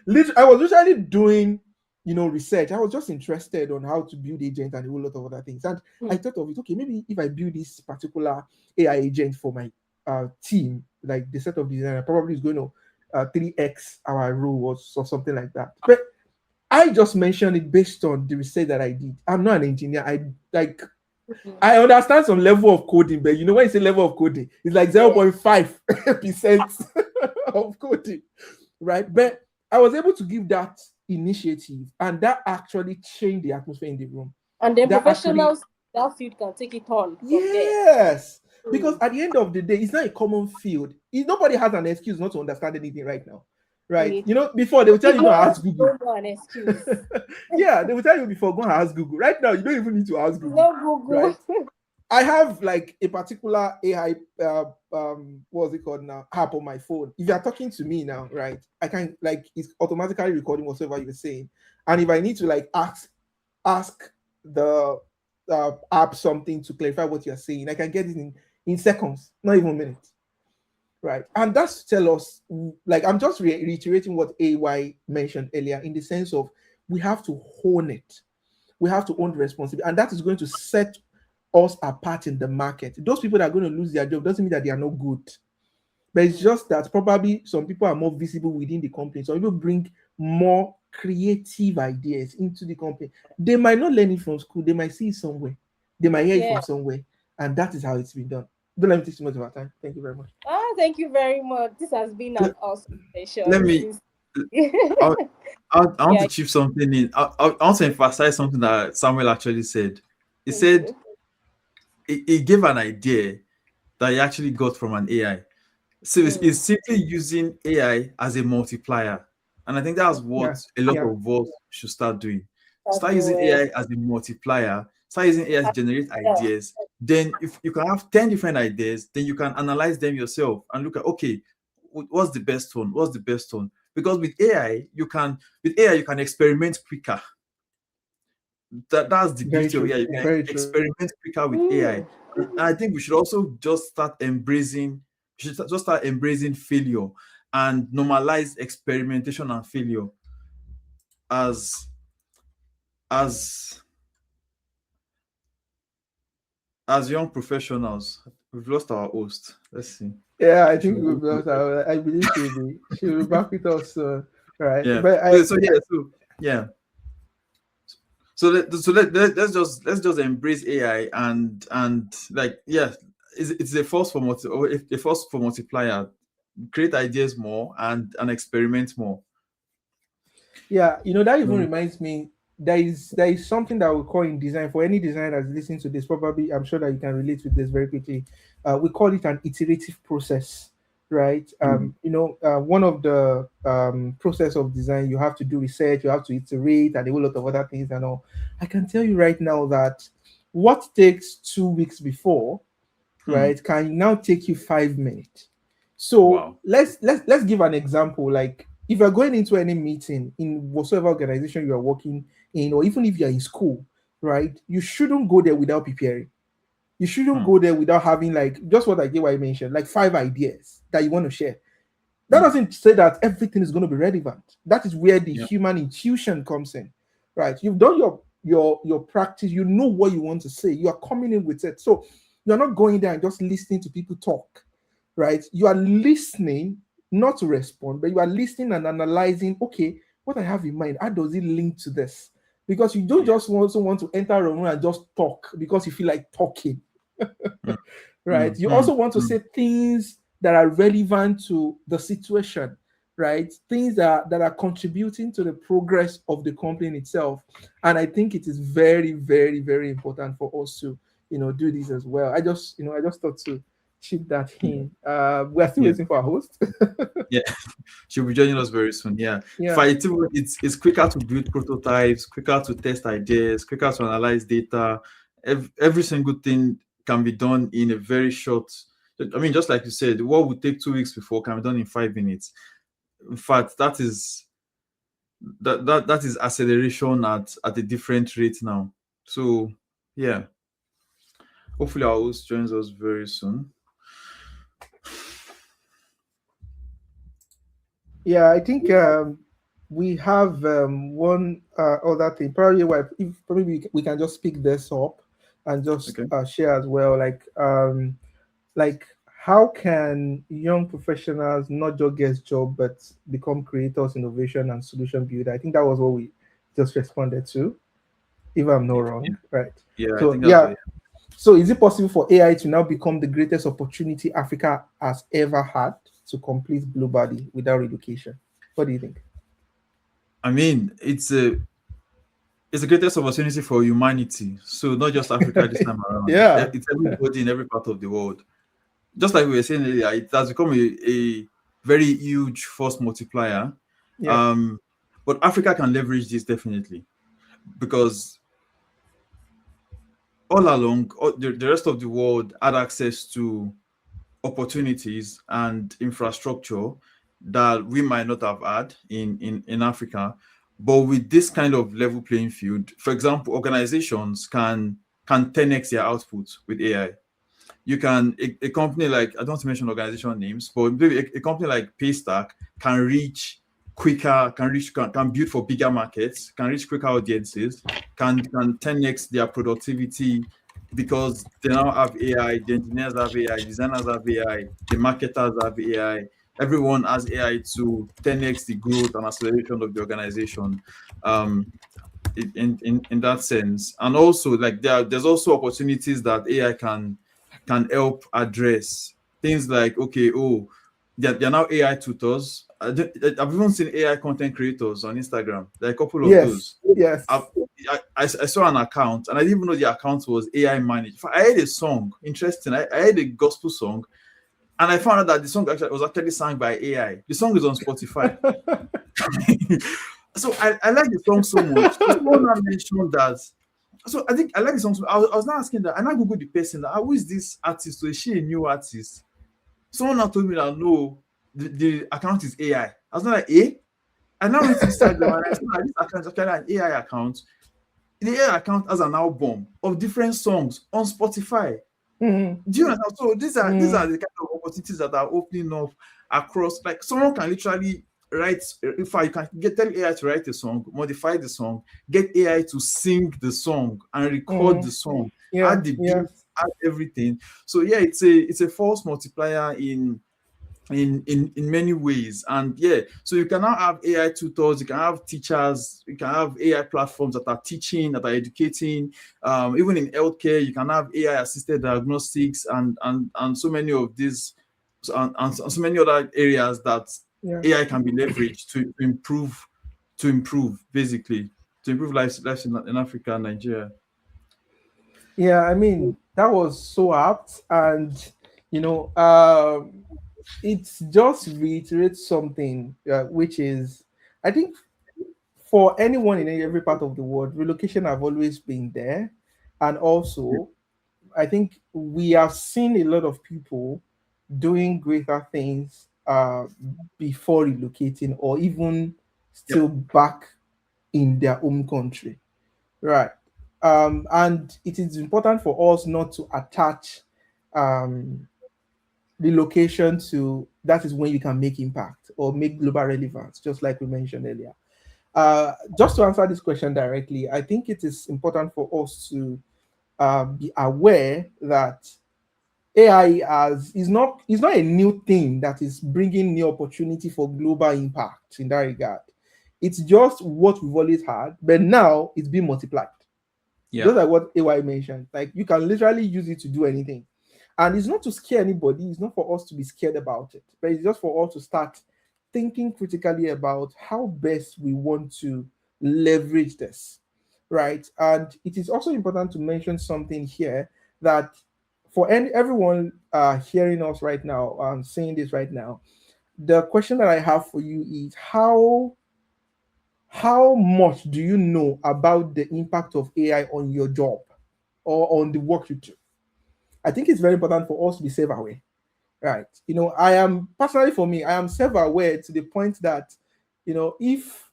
was literally doing, research. I was just interested on how to build agent and a whole lot of other things. And I Mm. thought of it, okay, maybe if I build this particular AI agent for my team, like the set of designer, probably is going to 3x our role or something like that. But I just mentioned it based on the research that I did. I'm not an engineer. Mm. I understand some level of coding, but when you say level of coding, it's like Yeah. 0.5% of coding, right? But I was able to give that initiative, and that actually changed the atmosphere in the room. And then That actually, professionals in that field can take it on from there. yes, because Mm. at the end of the day, it's not a common field. Nobody has an excuse not to understand anything right now, right? It, Before they will tell you, go and ignorance ask is Google. no more an excuse. Yeah, they will tell you before, go and ask Google. Right now, you don't even need to ask Google, No Google. right? I have like a particular AI, what's it called now? App on my phone. If you are talking to me now, right, I can like it's automatically recording whatever you're saying. And if I need to like ask the app something to clarify what you're saying, I can get it in seconds, not even minutes, right? And that's to tell us, like I'm just reiterating what AY mentioned earlier, in the sense of we have to hone it. We have to own the responsibility, and that is going to set us apart in the market. Those people that are going to lose their job doesn't mean that they are not good, but it's Mm. just that probably some people are more visible within the company. Some people bring more creative ideas into the company. They might not learn it from school, they might see it somewhere, they might hear it Yeah. from somewhere, and that is how it's been done. Don't let me take too much of our time. Thank you very much. Thank you very much. This has been an Let, awesome let session. me. Since I, I want yeah, to chip something in. I want to emphasize something that Samuel actually said. He thank said you. it gave an idea that he actually got from an AI. So it's simply using AI as a multiplier. And I think that's what Yeah, a lot yeah, of us should start doing. That's Start using where. AI as a multiplier, start using AI to generate ideas. Then if you can have 10 different ideas, then you can analyze them yourself and look at, okay, what's the best one? What's the best one? Because with AI you can experiment quicker. That's the very beauty of true, AI. You can very true. experiment quicker with AI. And I think we should also just start embracing, failure and normalize experimentation and failure as as as young professionals. We've lost our host. Let's see. Yeah, I think we've Should- lost our. I believe she'll be back with us soon. Right, Yeah. but Yeah. Let's just embrace AI and like, yeah, it's a force for a force for multiplier. Create ideas more and experiment more. yeah, that even Mm, reminds me. There is something that we call in design, for any designers listening to this. Probably, I'm sure that you can relate with this very quickly. We call it an iterative process, right? mm, One of the process of design, you have to do research, you have to iterate, and a whole lot of other things and all. I can tell you right now that what takes 2 weeks before, mm. right, can now take you 5 minutes. So Wow. let's give an example. Like, if you're going into any meeting in whatsoever organization you are working in, or even if you're in school, right, you shouldn't go there without preparing. You shouldn't Hmm, go there without having, like, just what I mentioned, like 5 ideas that you want to share. That hmm. doesn't say that everything is going to be relevant. That is where the Yeah. human intuition comes in, right? You've done your practice. You know what you want to say. You are coming in with it. So you're not going there and just listening to people talk, right? You are listening, not to respond, but you are listening and analyzing. Okay, what I have in mind, how does it link to this? Because you don't Yeah. just also want to enter a room and just talk because you feel like talking, Mm, right? mm, You mm, also want to mm. say things that are relevant to the situation, right? Things that are contributing to the progress of the company itself. And I think it is very, very, very important for us to, do this as well. I just thought to chip that Yeah. in. We're still Yeah. waiting for our host. Yeah. She'll be joining us very soon. Yeah. Yeah. It's quicker to build prototypes, quicker to test ideas, quicker to analyze data. Every single thing can be done in a very short. I mean, just like you said, what would take 2 weeks before can be done in 5 minutes. In fact, that is acceleration at a different rate now. So yeah, hopefully our host joins us very soon. Yeah, I think we have one other thing. Probably, if probably we can just pick this up and just Okay. share as well. Like, how can young professionals not just get job but become creators, innovation, and solution builder? I think that was what we just responded to, if I'm not Yeah, wrong, right? yeah, I So think that's yeah. what. So is it possible for AI to now become the greatest opportunity Africa has ever had to complete globally without relocation? What do you think? I mean, it's the greatest opportunity for humanity. So not just Africa this time around. Yeah. It's everybody in every part of the world. Just like we were saying earlier, it has become a very huge force multiplier. Yeah. Um, but Africa can leverage this definitely because all along, the rest of the world had access to opportunities and infrastructure that we might not have had in Africa. But with this kind of level playing field, for example, organizations can 10x their output with AI. You can a company like, I don't want to mention organization names, but maybe a company like Paystack can reach quicker, can build for bigger markets, can reach quicker audiences, can 10x their productivity because they now have AI, the engineers have AI, designers have AI, the marketers have AI. Everyone has AI to 10x the growth and acceleration of the organization. Um, in that sense, and also like there's also opportunities that AI can help address things like, okay, oh, they're now AI tutors. I've even seen AI content creators on Instagram. There are a couple of Yes. those. Yes. I've, I saw an account, and I didn't even know the account was AI managed. I heard a song, interesting. I heard a gospel song, and I found out that the song actually was actually sung by AI. The song is on Spotify. So I like the song so much. So someone now mentioned that. So I think I like the song. So I was now asking that, and I googled the person. That, who is this artist? So is she a new artist? Someone now told me that no, the account is AI. I was not like, eh? I now went to Instagram and I saw that this account is actually an AI account. The AI account has an album of different songs on Spotify. Mhm. Do you understand? So these are the kind of opportunities that are opening up across. Like someone can literally write. In fact, you can tell AI to write a song, modify the song, get AI to sing the song and record the song, Yeah, add the beat, yeah, add everything. So yeah, it's a force multiplier in many ways. And yeah, so you can now have AI tutors, you can have teachers, you can have AI platforms that are teaching, that are educating. Even in healthcare, you can have AI assisted diagnostics and so many of these and so many other areas that yeah. AI can be leveraged to improve basically, to improve lives in Africa and Nigeria. Yeah, I mean, that was so apt. And, you know, it just reiterates something, which is, I think, for anyone in every part of the world, relocation have always been there. And also, I think we have seen a lot of people doing greater things before relocating or even Yep. still back in their home country. Right. And it is important for us not to attach um, relocation to that is when you can make impact or make global relevance, just like we mentioned earlier. Just to answer this question directly, I think it is important for us to be aware that AI is not a new thing that is bringing new opportunity for global impact in that regard. It's just what we've always had, but now it's being multiplied. Yeah. Just like what AY mentioned, like you can literally use it to do anything. And it's not to scare anybody, it's not for us to be scared about it, but it's just for us to start thinking critically about how best we want to leverage this, right? And it is also important to mention something here that for everyone hearing us right now, saying this right now, the question that I have for you is how much do you know about the impact of AI on your job or on the work you do? I think it's very important for us to be self-aware, right? I am personally, for me, I am self-aware to the point that, if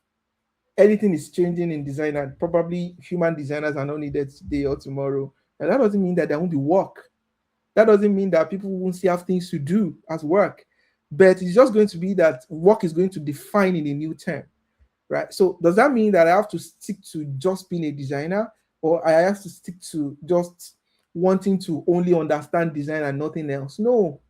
anything is changing in design and probably human designers are not needed today or tomorrow, and that doesn't mean that there won't be work. That doesn't mean that people won't still have things to do as work, but it's just going to be that work is going to define in a new term, right? So does that mean that I have to stick to just being a designer, or I have to stick to just wanting to only understand design and nothing else? No.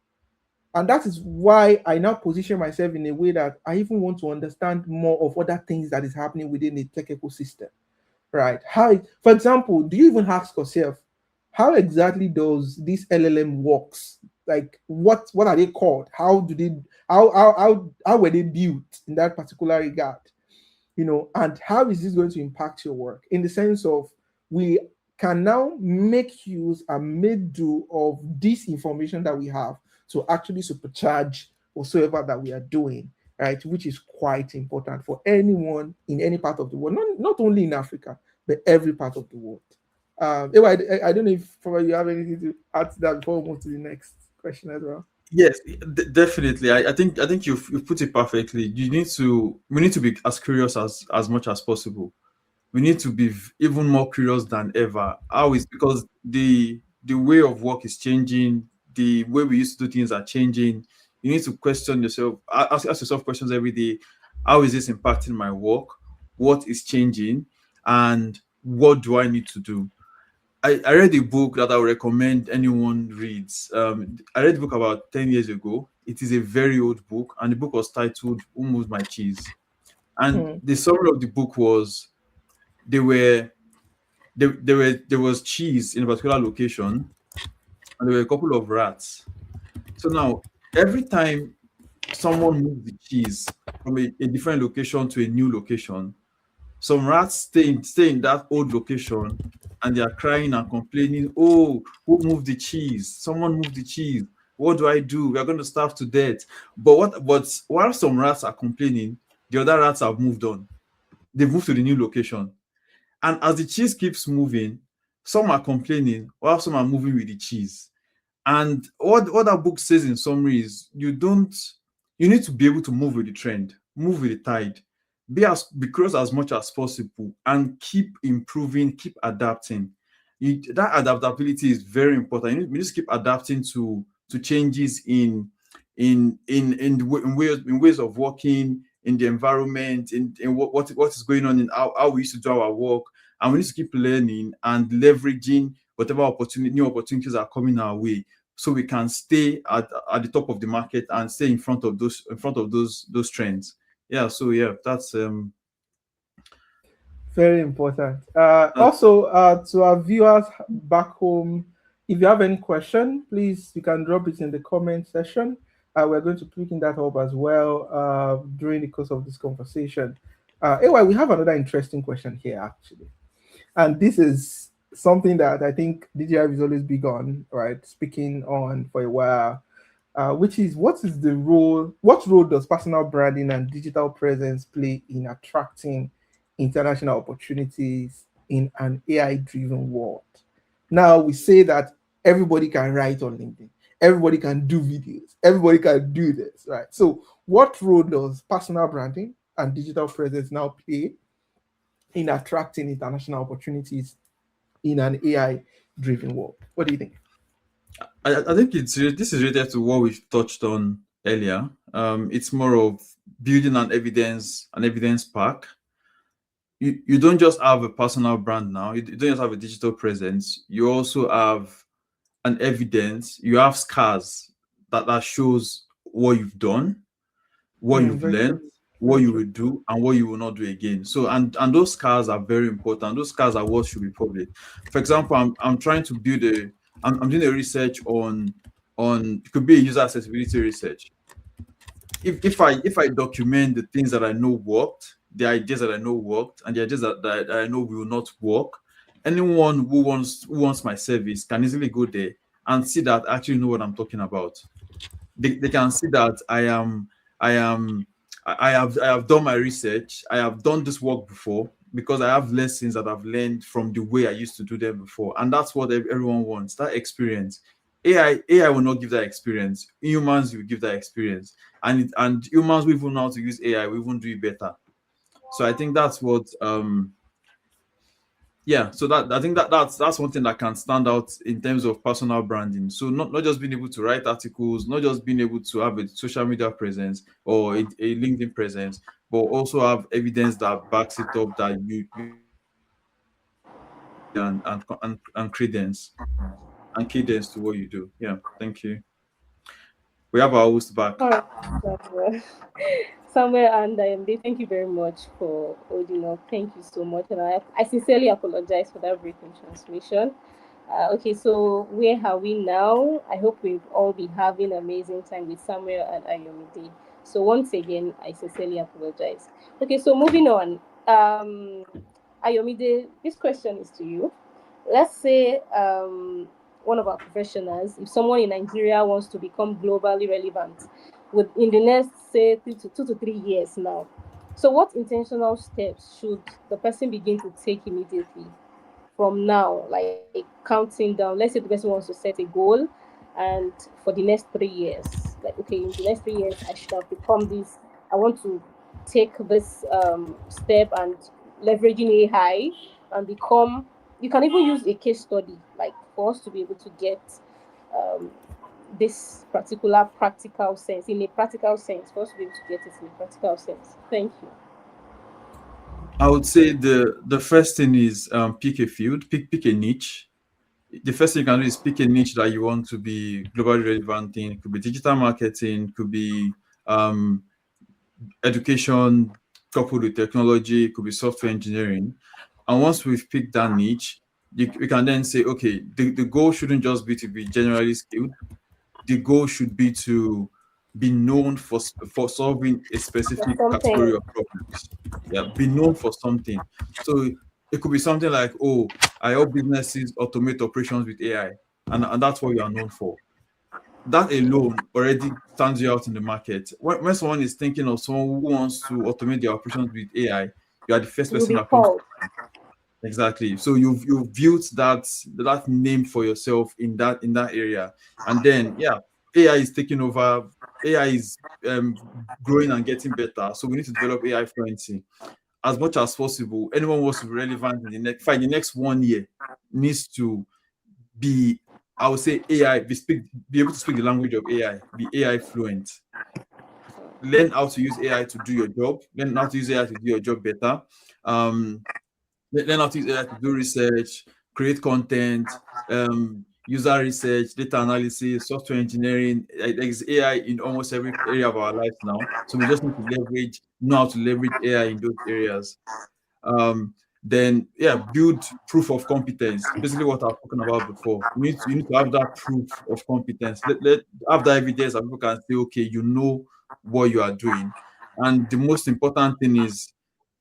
And that is why I now position myself in a way that I even want to understand more of other things that is happening within the tech ecosystem, right? For example, do you even ask yourself, how exactly does this LLM works? Like what are they called? How were they built in that particular regard? And how is this going to impact your work in the sense of we can now make use and make do of this information that we have to actually supercharge whatsoever that we are doing, right? Which is quite important for anyone in any part of the world, not only in Africa, but every part of the world. Ewa, I don't know if you have anything to add to that before we move to the next question as well. Yes, definitely. I think you've put it perfectly. We need to be as curious as much as possible. We need to be even more curious than ever. How is because the way of work is changing, the way we used to do things are changing. You need to question yourself, ask yourself questions every day. How is this impacting my work? What is changing? And what do I need to do? I read a book that I would recommend anyone reads. I read the book about 10 years ago. It is a very old book, and the book was titled Who Moved My Cheese? And Hmm. the summary of the book was there were there was cheese in a particular location, and there were a couple of rats. So now every time someone moves the cheese from a different location to a new location, Some rats stay in that old location, and they are crying and complaining. Oh, who moved the cheese? Someone moved the cheese. What do I do? We are going to starve to death. But while some rats are complaining, the other rats have moved on. They've moved to the new location. And as the cheese keeps moving, some are complaining while some are moving with the cheese. And what that book says in summary is you need to be able to move with the trend, move with the tide, be close as much as possible, and keep improving, keep adapting. That adaptability is very important. We need to keep adapting to changes in ways of working, in the environment, in what is going on, in how we used to do our work. And we need to keep learning and leveraging whatever new opportunities are coming our way, so we can stay at the top of the market and stay in front of those trends. Yeah, so yeah, Very important. that, Also, to our viewers back home, if you have any question, please you can drop it in the comment section. We're going to picking that up as well during the course of this conversation. Anyway, we have another interesting question here actually, and this is something that I think DJI is always big on, right? Speaking on for a while, which is what role does personal branding and digital presence play in attracting international opportunities in an AI driven world? Now, we say that everybody can write on LinkedIn, everybody can do videos, everybody can do this, right? So, what role does personal branding and digital presence now play in attracting international opportunities in an AI driven world? What do you think? I think this is related to what we've touched on earlier. It's more of building an evidence pack. You don't just have a personal brand now. You don't just have a digital presence. You also have an evidence. You have scars that shows what you've done, what you've Very learned, true. what Very you true. will do, and what you will not do again. So, and those scars are very important. Those scars are what should be public. For example, I'm trying to build I'm doing a research on it could be a user accessibility research. If I document the things that I know worked, the ideas that I know worked, and the ideas that I know will not work, anyone who wants my service can easily go there and see that I actually know what I'm talking about. They can see that I have done my research. I have done this work before because I have lessons that I've learned from the way I used to do them before, and that's what everyone wants, that experience. AI will not give that experience. Humans will give that experience, and humans will even know how to use AI. We even do it better. So I think that's what yeah, so that I think that's one thing that can stand out in terms of personal branding. So not just being able to write articles, not just being able to have a social media presence or a LinkedIn presence, but also have evidence that backs it up, that you and credence to what you do. Yeah, thank you. We have our host back. All right, Samuel. Samuel and thank you very much for holding up. Thank you so much. And I sincerely apologize for that breaking transmission. Okay, so where are we now? I hope we've all been having amazing time with Samuel and Ayomide. So once again, I sincerely apologize. Okay, so moving on. Ayomide, this question is to you. Let's say one of our professionals, if someone in Nigeria wants to become globally relevant in the next say 2 to 3 years now. So what intentional steps should the person begin to take immediately from now, like counting down? Let's say the person wants to set a goal, and for the next 3 years, like okay, in the next 3 years, I should have become this. I want to take this step and leveraging AI and become. You can even use a case study, like for us to be able to get um, this particular practical sense, in a practical sense, for us to be able to get it in a practical sense. Thank you. I would say the first thing is pick a field, pick a niche. The first thing you can do is pick a niche that you want to be globally relevant in. It could be digital marketing, could be um, education coupled with technology, it could be software engineering. And once we've picked that niche, we can then say, okay, the goal shouldn't just be to be generally skilled. The goal should be to be known for solving a specific category Something. of problems. Yeah, be known for something. So it could be something like, oh, I help businesses automate operations with AI, and that's what you are known for. That alone already stands you out in the market. When someone is thinking of someone who wants to automate their operations with AI, you are the first You'll person be that comes. called. Exactly. So you've built that name for yourself in that area, and then yeah, AI is taking over. AI is growing and getting better. So we need to develop AI fluency as much as possible. Anyone who wants to be relevant in the next 1 year needs to be, I would say, AI. Be able to speak the language of AI. Be AI fluent. Learn how to use AI to do your job. Learn how to use AI to do your job better. Um, learn how to use AI to do research, create content, user research, data analysis, software engineering. There's AI in almost every area of our lives now. So we just need to know how to leverage AI in those areas. Um, then yeah, build proof of competence. Basically, what I've spoken about before. You need to have that proof of competence. Have that evidence that people can say, okay, you know what you are doing. And the most important thing is,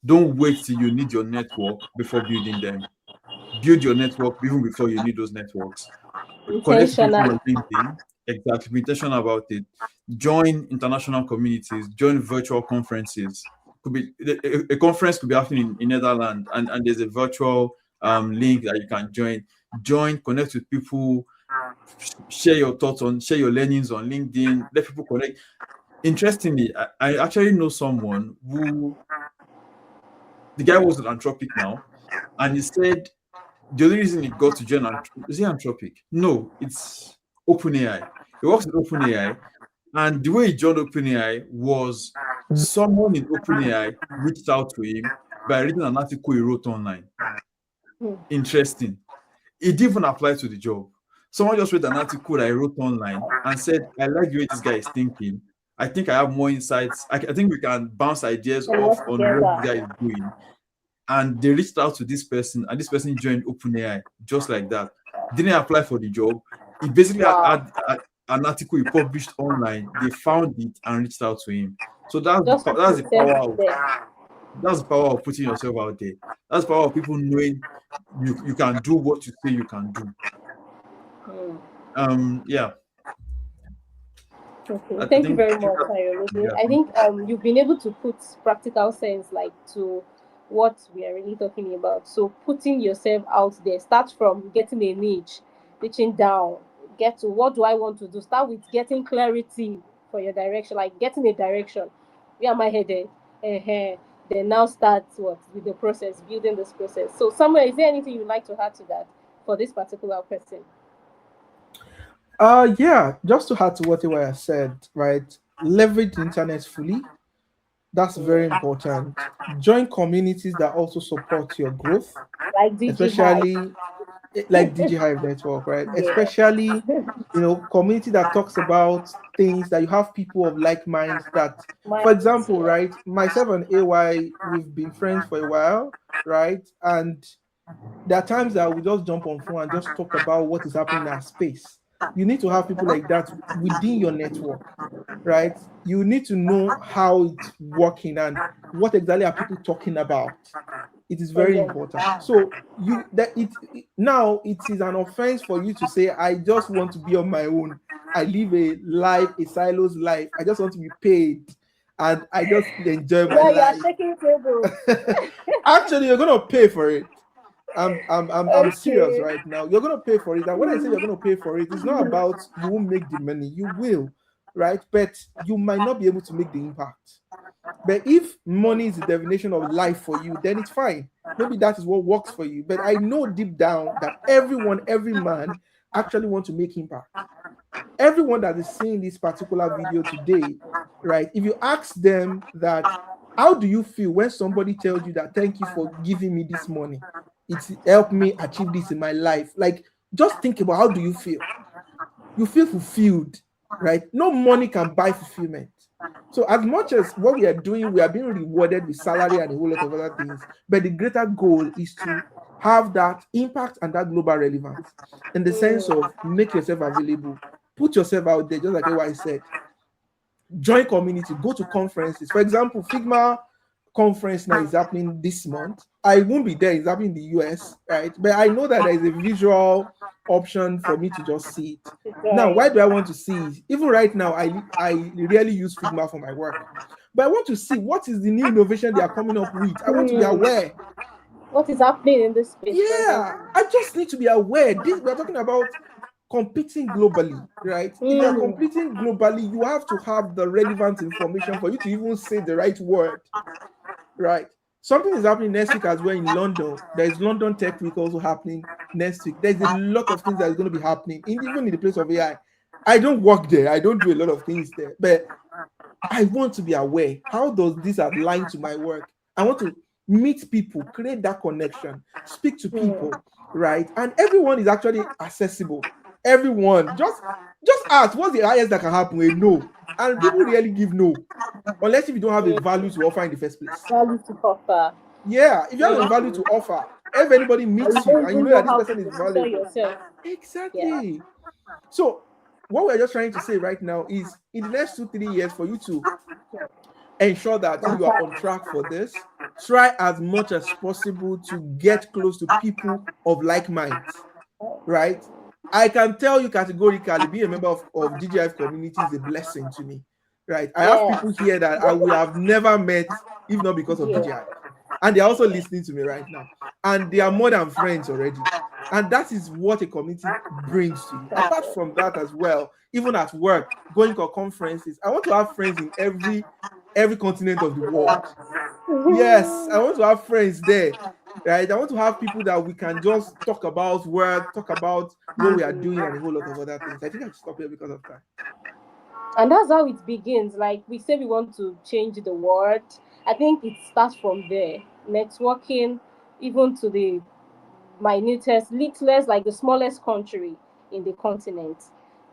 don't wait till you need your network before building them. Build your network even before you need those networks. Connect to people Intentional. on LinkedIn. Exactly. Be intentional about it. Join international communities. Join virtual conferences. Could be a conference could be happening in Netherlands, and there's a virtual link that you can join. Connect with people, share your learnings on LinkedIn. Let people connect. Interestingly, I actually know someone who, the guy was an Anthropic now, and he said the only reason he got to join is he Anthropic? No, it's OpenAI. He works with OpenAI, and the way he joined OpenAI was someone in OpenAI reached out to him by reading an article he wrote online. Hmm. Interesting. He didn't even apply to the job. Someone just read an article that I wrote online and said, I like the way this guy is thinking. I think I have more insights. I think we can bounce ideas And off work on what this guy together. is doing. And they reached out to this person, and this person joined OpenAI just like that. Didn't apply for the job. He basically Wow. had an article he published online. They found it and reached out to him. So that's Just the, to that's the put them power of there. that's the power of putting yourself out there. That's the power of people knowing you can do what you say you can do. Hmm. Yeah, Okay, I thank you think very I think much, Ayolide. yeah. I think you've been able to put practical sense like to what we are really talking about. So putting yourself out there, start from getting a niche, reaching down, get to what do I want to do. Start with getting clarity for your direction, like getting a direction. Where am I headed? Then now start what with the process, building this process. So, somewhere, is there anything you'd like to add to that for this particular person? Yeah, just to add to what I said, right? Leverage the internet fully. That's very Yeah. important. Join communities that also support your growth, Like DigiHive. especially like DigiHive network, right? Yeah. Especially, community that talks about things that you have people of like minds that, for Minds, example, yeah. right? Myself and AY, we've been friends for a while, right? And there are times that we just jump on phone and just talk about what is happening in our space. You need to have people like that within your network, right? You need to know how it's working and what exactly are people talking about. It is Oh, very yeah. important. So now it is an offense for you to say, I just want to be on my own. I live a silos life. I just want to be paid and I just enjoy my Now you are life. shaking tables. Actually, you're gonna pay for it. I'm serious Okay. right now. You're gonna pay for it. And when I say you're gonna pay for it, it's not about you won't make the money. You will, right? But you might not be able to make the impact. But if money is the definition of life for you, then it's fine. Maybe that is what works for you. But I know deep down that every man actually wants to make impact. Everyone that is seeing this particular video today, right? If you ask them that, how do you feel when somebody tells you that thank you for giving me this money? It's helped me achieve this in my life. Like, just think about how do you feel? You feel fulfilled, right? No money can buy fulfillment. So as much as what we are doing, we are being rewarded with salary and a whole lot of other things, but the greater goal is to have that impact and that global relevance in the sense Mm. of make yourself available, put yourself out there, just like what I said. join community, go to conferences. For example, Figma conference now is happening this month. I won't be there, it's happening in the US, right? But I know that there is a visual option for me to just see it. Now, why do I want to see it? Even right now, I really use Figma for my work. But I want to see what is the new innovation they are coming up with. I want to be aware. What is happening in this space? Yeah, I just need to be aware. We're talking about competing globally, right? If you are competing globally, you have to have the relevant information for you to even say the right word, right? Something is happening next week as well in London. There is London Tech Week also happening next week. There's a lot of things that is going to be happening, even in the place of AI. I don't work there. I don't do a lot of things there, but I want to be aware. How does this align to my work? I want to meet people, create that connection, speak to people, right? And everyone is actually accessible. Everyone, just ask what's the highest that can happen. A no, and people really give no, unless if you don't have a value to offer in the first place. Value to offer. Yeah, if you have a value to offer, if anybody meets you and you know that this person is valuable, exactly. Yeah. So what we're just trying to say right now is in the next 2-3 years for you to ensure that you are on track for this, try as much as possible to get close to people of like minds, right? I can tell you categorically, being a member of DigiHive community is a blessing to me, right? I have people here that I would have never met if not because of DigiHive. And they're also listening to me right now. And they are more than friends already. And that is what a community brings to you. Apart from that as well, even at work, going to conferences, I want to have friends in every continent of the world. Yes, I want to have friends there, right? I want to have people that we can just talk about work, talk about what we are doing, and a whole lot of other things. I think I should stop here because of time. And that's how it begins. Like we say we want to change the world. I think it starts from there. Networking, even to the minutest, littlest, like the smallest country in the continent.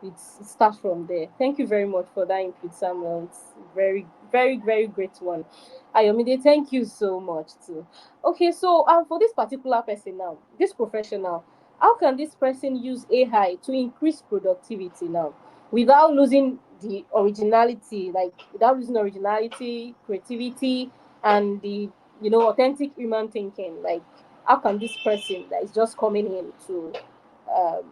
It starts from there. Thank you very much for that input, Samuel. It's very, very, very great one. Ayomide, thank you so much too. Okay, so for this particular person now, this professional, how can this person use AI to increase productivity now without losing the originality, like without losing originality, creativity, and the authentic human thinking? Like how can this person that is just coming in um,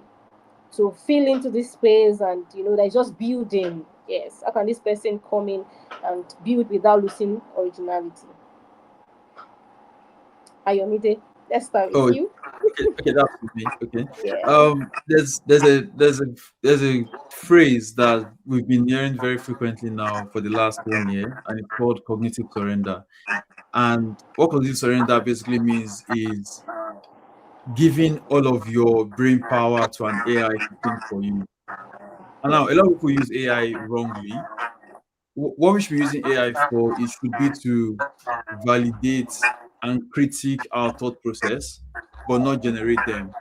to fill into this space and that is just building, yes, how can this person come in and build without losing originality? Ayomide, let's start with you. Okay, that's with me. Okay. Yeah. There's a phrase that we've been hearing very frequently now for the last 1 year, and it's called cognitive surrender. And what cognitive surrender basically means is giving all of your brain power to an AI to think for you. And now a lot of people use AI wrongly. What we should be using AI for, it should be to validate and critique our thought process, but not generate them.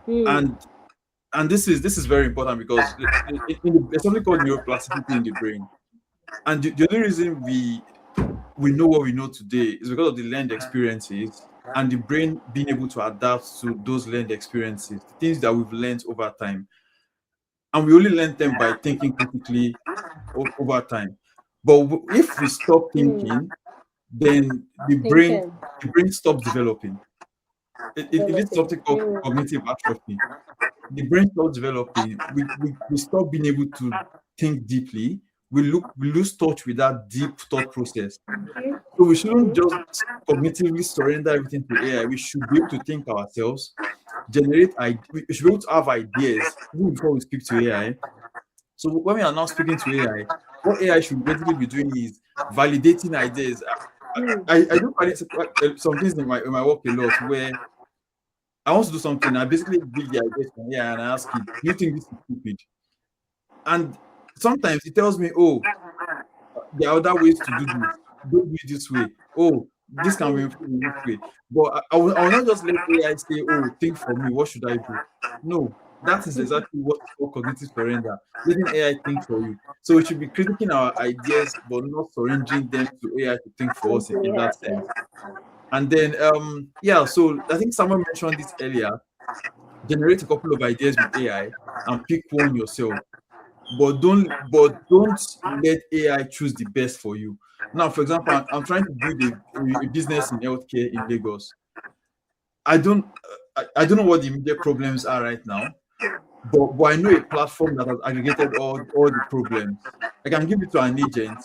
And this is very important because there's something called neuroplasticity in the brain. And the only reason we know what we know today is because of the learned experiences and the brain being able to adapt to those learned experiences, the things that we've learned over time. And we only learn them by thinking critically over time. But if we stop thinking, then the brain stops developing. It leads to something called cognitive atrophy. The brain stops developing. We stop being able to think deeply. We lose touch with that deep thought process. So we shouldn't just cognitively surrender everything to AI. We should be able to think ourselves, we should be able to have ideas even before we speak to AI. So when we are now speaking to AI, what AI should basically be doing is validating ideas. I do find some things in my work a lot where I want to do something. I basically give the idea to AI and I ask it, do you think this is stupid? And sometimes it tells me, oh, there are other ways to do this. Don't do it this way. Oh, this can be improved in this way. But I will not just let AI say, oh, think for me. What should I do? No, that is exactly what is called cognitive surrender. Letting AI think for you. So we should be critiquing our ideas, but not surrendering them to AI to think for us in that sense. And then, so I think someone mentioned this earlier. Generate a couple of ideas with AI and pick one yourself. but don't let AI choose the best for you. Now, for example, I'm trying to build a business in healthcare in Lagos. I don't I don't know what the immediate problems are right now, but I know a platform that has aggregated all the problems. I can give it to an agent.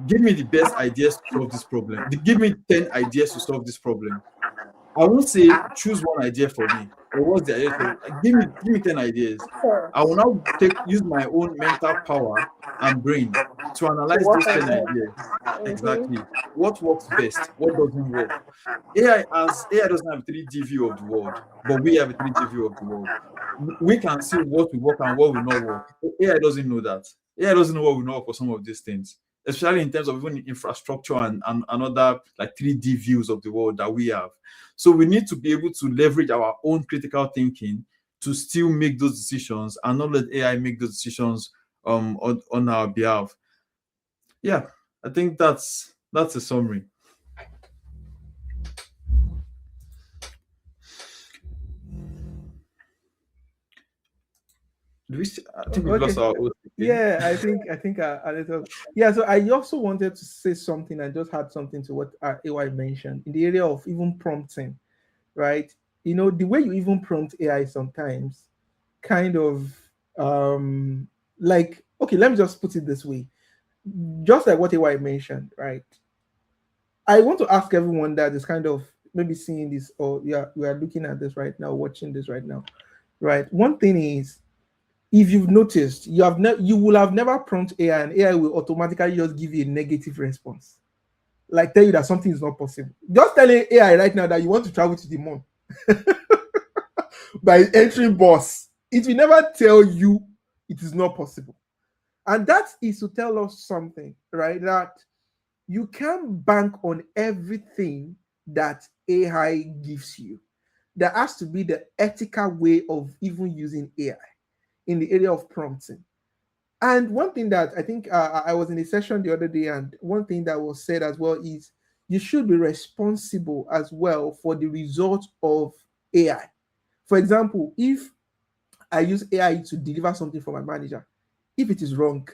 Give me the best ideas to solve this problem. Give me 10 ideas to solve this problem. I won't say choose one idea for me. Or what's the idea for? Give me 10 ideas. Sure. I will now use my own mental power and brain to To analyze work those on 10 them. ideas. Mm-hmm. Exactly. What works best? What doesn't work? AI doesn't have a 3D view of the world, but we have a 3D view of the world. We can see what will work and what will not work. AI doesn't know that. AI doesn't know what will not work for some of these things, especially in terms of even infrastructure and other like 3D views of the world that we have. So we need to be able to leverage our own critical thinking to still make those decisions and not let AI make those decisions on our behalf. Yeah, I think that's a summary. I think we've Okay. lost our host again. Yeah, I think a little. Yeah, so I also wanted to say something and just had something to what AY mentioned in the area of even prompting, right? The way you even prompt AI sometimes kind of like, okay, let me just put it this way. Just like what AY mentioned, right? I want to ask everyone that is kind of maybe seeing this, or yeah, we are looking at this right now, watching this right now, right? One thing is, if you've noticed, you will have never prompt AI, and AI will automatically just give you a negative response, like tell you that something is not possible. Just telling AI right now that you want to travel to the moon by entering bus, it will never tell you it is not possible. And that is to tell us something, right? That you can't bank on everything that AI gives you. There has to be the ethical way of even using AI in the area of prompting. And one thing that I think I was in a session the other day, and one thing that was said as well is you should be responsible as well for the result of AI. For example, if I use AI to deliver something for my manager, if it is wrong,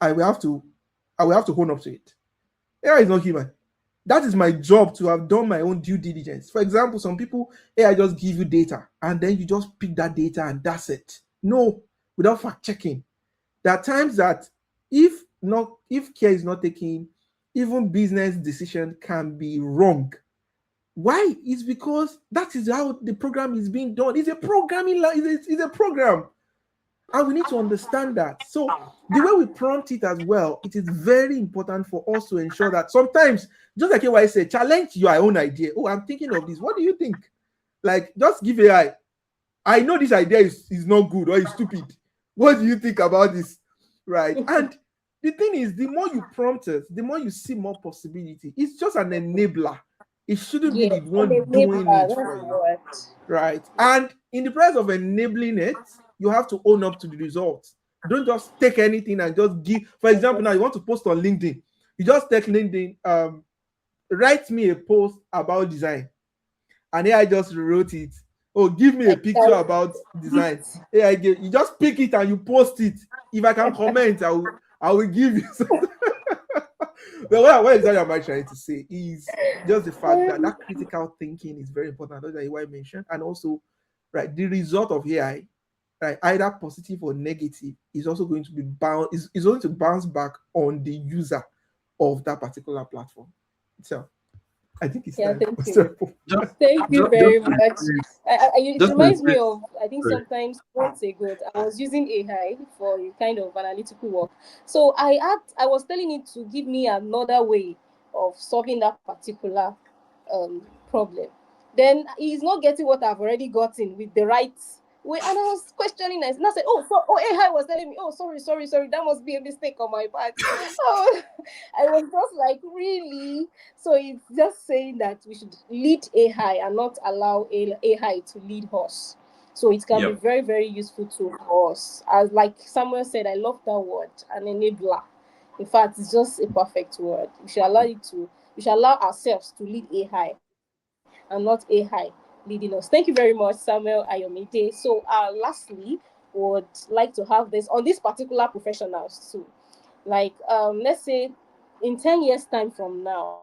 I will have to I will have to own up to it. AI is not human. That is my job to have done my own due diligence. For example, some people, AI just give you data and then you just pick that data and that's it. No, without fact checking. There are times that if care is not taken, even business decision can be wrong. Why? It's because that is how the program is being done. It's a programming, it's a program, and we need to understand that. So the way we prompt it as well, it is very important for us to ensure that sometimes, just like I said, challenge your own idea. Oh, I'm thinking of this. What do you think? Like, just give AI. I know this idea is not good or is stupid. What do you think about this? Right. And the thing is, the more you prompt it, the more you see more possibility. It's just an enabler. It shouldn't be Yes, the and they one neighbor, doing it that's for the you. word. Right. And in the process of enabling it, you have to own up to the results. Don't just take anything and just give. For example, now you want to post on LinkedIn. You just take LinkedIn, write me a post about design, and AI just wrote it. Oh, give me a picture about design. AI you just pick it and you post it. If I can comment, I will give you something. But what exactly am I trying to say is just the fact that that critical thinking is very important, as I mentioned, and also, right, the result of AI, right, either positive or negative, is also going to be is going to bounce back on the user of that particular platform. So I think it's Yeah, time thank for you. circle. Just, Thank you just very to much. rephrase, It just to reminds me rephrase, of, I think sorry. sometimes months ago, I was using AI for a kind of analytical work. So I was telling it to give me another way of solving that particular problem. Then he's not getting what I've already gotten with the right way. And I was questioning it. And I said, AI was telling me, oh, sorry, that must be a mistake on my part. Oh, I was just like, really? So it's just saying that we should lead AI and not allow AI to lead us. So it can be Yep. very, very useful tool for us. As like Samuel said, I love that word, an enabler. In fact, it's just a perfect word. We should allow ourselves to lead AI and not AI leading us. Thank you very much, Samuel Ayomide. So lastly, would like to have this on these particular professionals too. Like, let's say in 10 years' time from now,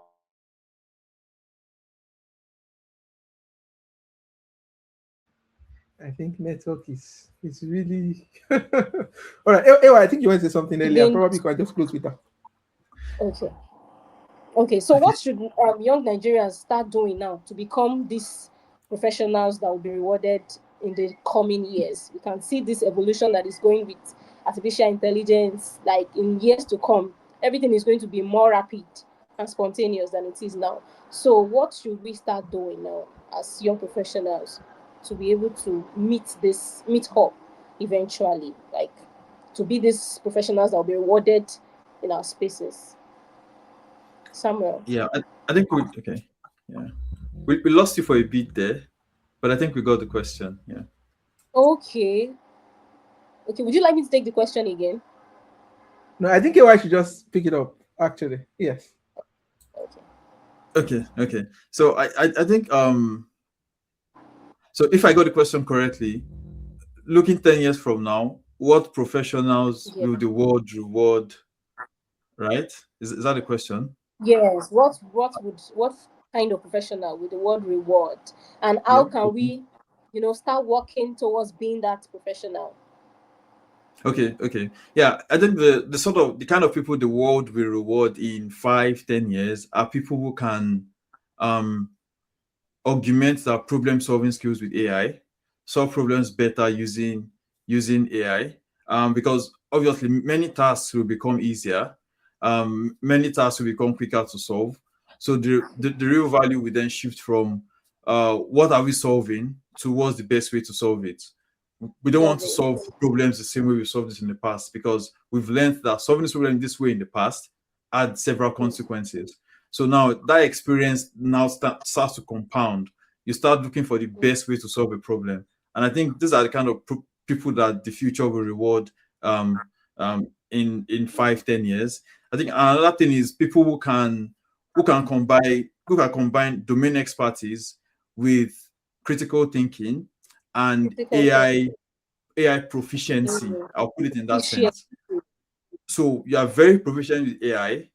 I think network is really all right. I think you want to say something earlier. begin Probably can just close with that. okay. Okay, so what should young Nigerians start doing now to become these professionals that will be rewarded in the coming years? We can see this evolution that is going with artificial intelligence. Like in years to come, everything is going to be more rapid and spontaneous than it is now. So, what should we start doing now as young professionals to be able to meet up eventually, like to be these professionals that will be rewarded in our spaces? Samuel. Yeah, I think we okay. Yeah, we lost you for a bit there, but I think we got the question. Yeah. Okay. Okay. Would you like me to take the question again? No, I think I should just pick it up. Actually, yes. Okay. Okay. So I think so if I got the question correctly, looking 10 years from now, what professionals Yeah. will the world reward? Right? Is that the question? Yes. What kind of professional would the world reward, and how Yeah. can we, start working towards being that professional? Okay. Yeah, I think the kind of people the world will reward in 5, 10 years are people who can um augment their problem solving skills with AI, solve problems better using AI. Because obviously many tasks will become easier, many tasks will become quicker to solve. So the real value will then shift from what are we solving to what's the best way to solve it. We don't want Love to it. solve problems the same way we solved it in the past, because we've learned that solving this problem this way in the past had several consequences. So now that experience now starts to compound. You start looking for the best way to solve a problem, and I think these are the kind of people that the future will reward in 5, 10 years. I think another thing is people who can combine domain expertise with critical thinking and Critical AI proficiency. thinking. I'll put it in that Efficient. sense. So you are very proficient with AI.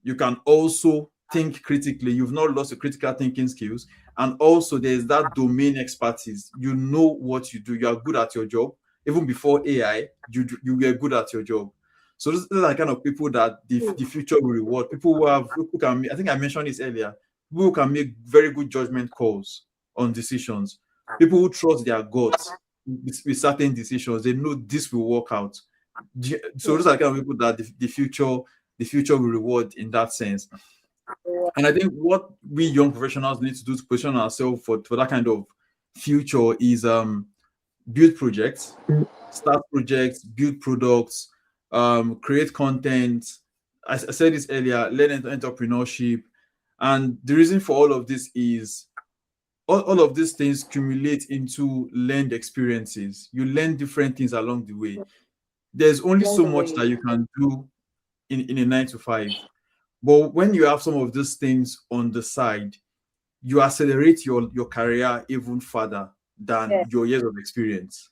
You can also think critically. You've not lost your critical thinking skills. And also, there's that domain expertise. You know what you do. You are good at your job. Even before AI, you were good at your job. So these are the kind of people that the future will reward. People who can. I think I mentioned this earlier. People who can make very good judgment calls on decisions. People who trust their guts with certain decisions. They know this will work out. So those are the kind of people that the future will reward in that sense. And I think what we young professionals need to do to position ourselves for that kind of future is build projects, start projects, build products, create content. I said this earlier, learn entrepreneurship. And the reason for all of this is all of these things accumulate into learned experiences. You learn different things along the way. There's only Along so the much way. that you can do in a 9 to 5. But when you have some of these things on the side, you accelerate your career even further than Yeah. your years of experience.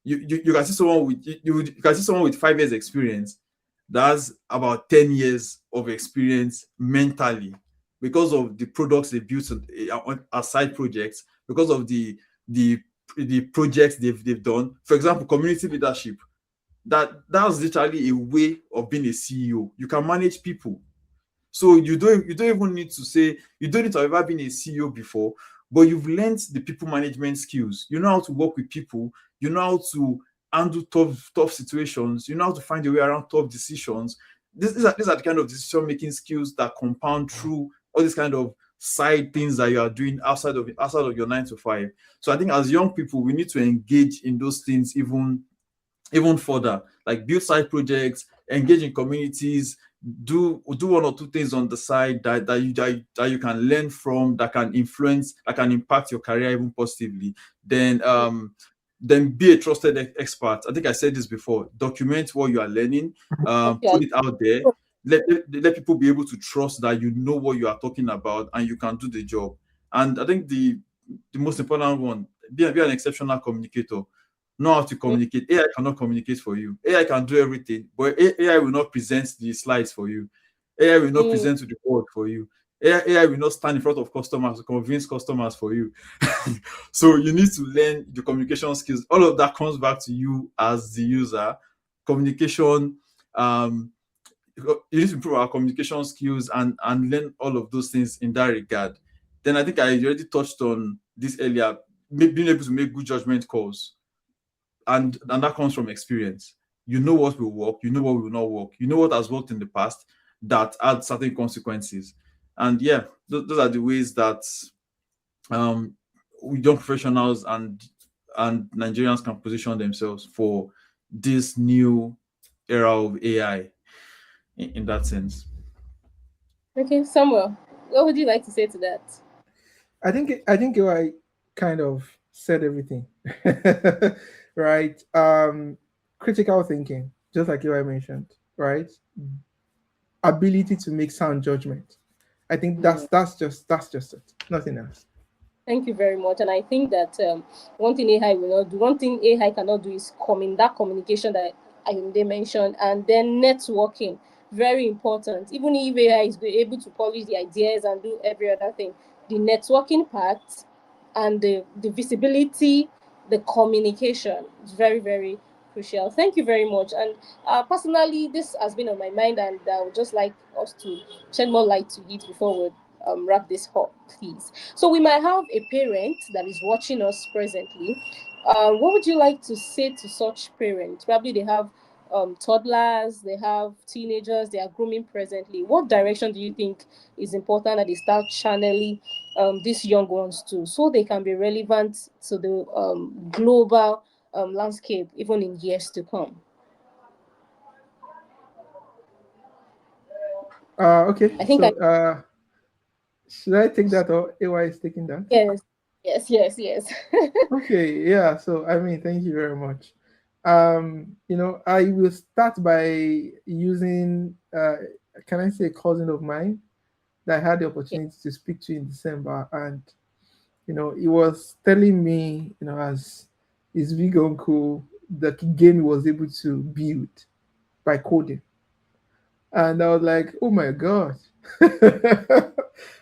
You can see someone with you can see someone with 5 years experience that's about 10 years of experience mentally, because of the products they built as side projects, because of the the projects they've done. For example, community leadership. That's literally a way of being a CEO. You can manage people. So you don't even need to say you don't need to have ever been a CEO before, but you've learned the people management skills. You know how to work with people. You know how to handle tough situations. You know how to find your way around tough decisions. These are the kind of decision making skills that compound through all these kind of side things that you are doing outside of your 9 to 5. So I think as young people, we need to engage in those things even further, like build side projects, engage in communities, do one or two things on the side that you can learn from, that can influence, that can impact your career even positively. Then be a trusted expert. I think I said this before. Document what you are learning, Okay. put it out there. Let people be able to trust that you know what you are talking about and you can do the job. And I think the most important one, be an exceptional communicator. know how to communicate. AI cannot communicate for you. AI can do everything, but AI will not present the slides for you. AI will not present to the board for you. AI will not stand in front of customers to convince customers for you. So you need to learn the communication skills. All of that comes back to you as the user. Communication, um, you need to improve our communication skills and learn all of those things in that regard. Then I think I already touched on this earlier, being able to make good judgment calls, and that comes from experience. You know what will work, you know what will not work, you know what has worked in the past that had certain consequences. And yeah, those are the ways that um young professionals and Nigerians can position themselves for this new era of AI in that sense. Okay, Samuel, what would you like to say to that? I think I kind of said everything, right? Critical thinking, just like you I mentioned, right? Ability to make sound judgment. I think Mm. that's just it. Nothing else. Thank you very much. And I think that one thing AI will not do, one thing AI cannot do is that communication that they mentioned, and then networking. Very important. Even if AI is able to polish the ideas and do every other thing, the networking part and the visibility, the communication is very, very crucial. Thank you very much. And personally, this has been on my mind, and I would just like us to shed more light to it before we wrap this up, please. So we might have a parent that is watching us presently. What would you like to say to such parents? Probably they have toddlers, they have teenagers, they are grooming presently. What direction do you think is important that they start channeling these young ones to, so they can be relevant to the global landscape even in years to come? Okay, I think I so should I take that or AY is taking that? yes, yes, yes, yes. Okay, yeah. So I mean, thank you very much. I will start by using can I say a cousin of mine that I had the Yeah. opportunity to speak to in December, and he was telling me, as his big uncle, the game he was able to build by coding. And I was like, oh my God.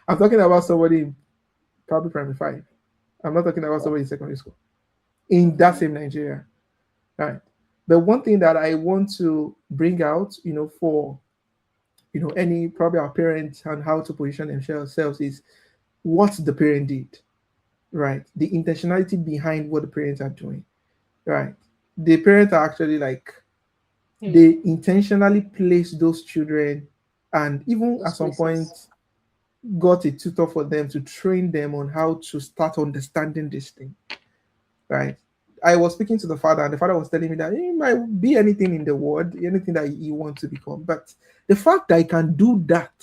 I'm talking about somebody in probably primary five. I'm not talking about somebody in secondary school in that same Nigeria. Right. But one thing that I want to bring out, for any probably our parents and how to position themselves is what the parent did, right? The intentionality behind what the parents are doing, right? The parents are actually like Hmm. they intentionally place those children, and even Those at some places. point got a tutor for them to train them on how to start understanding this thing, right? I was speaking to the father, and the father was telling me that he might be anything in the world, anything that he wants to become. But the fact that he can do that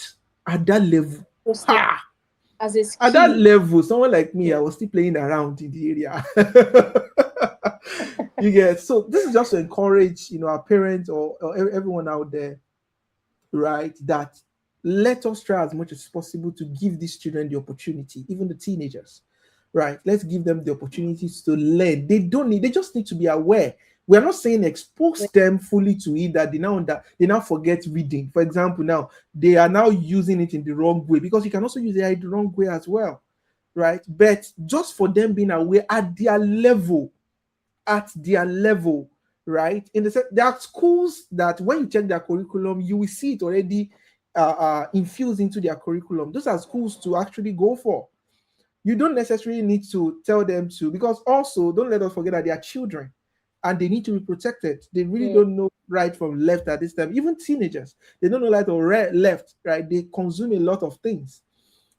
at that level, Those things ha, as a at that skill. level, someone like me, Yeah. I was still playing around in the area. You get, so this is just to encourage, our parents or everyone out there, right? That let us try as much as possible to give these children the opportunity, even the teenagers, right? Let's give them the opportunities to learn. They just need to be aware. We're not saying expose them fully to it that they now forget reading. For example, now they are now using it in the wrong way, because you can also use AI the wrong way as well, right? But just for them being aware at their level, right? In the sense, there are schools that when you check their curriculum, you will see it already infused into their curriculum. Those are schools to actually go for. You don't necessarily need to tell them to, because also don't let us forget that they are children and they need to be protected. They really Mm. don't know right from left at this time. Even teenagers, they don't know right or left, right? They consume a lot of things,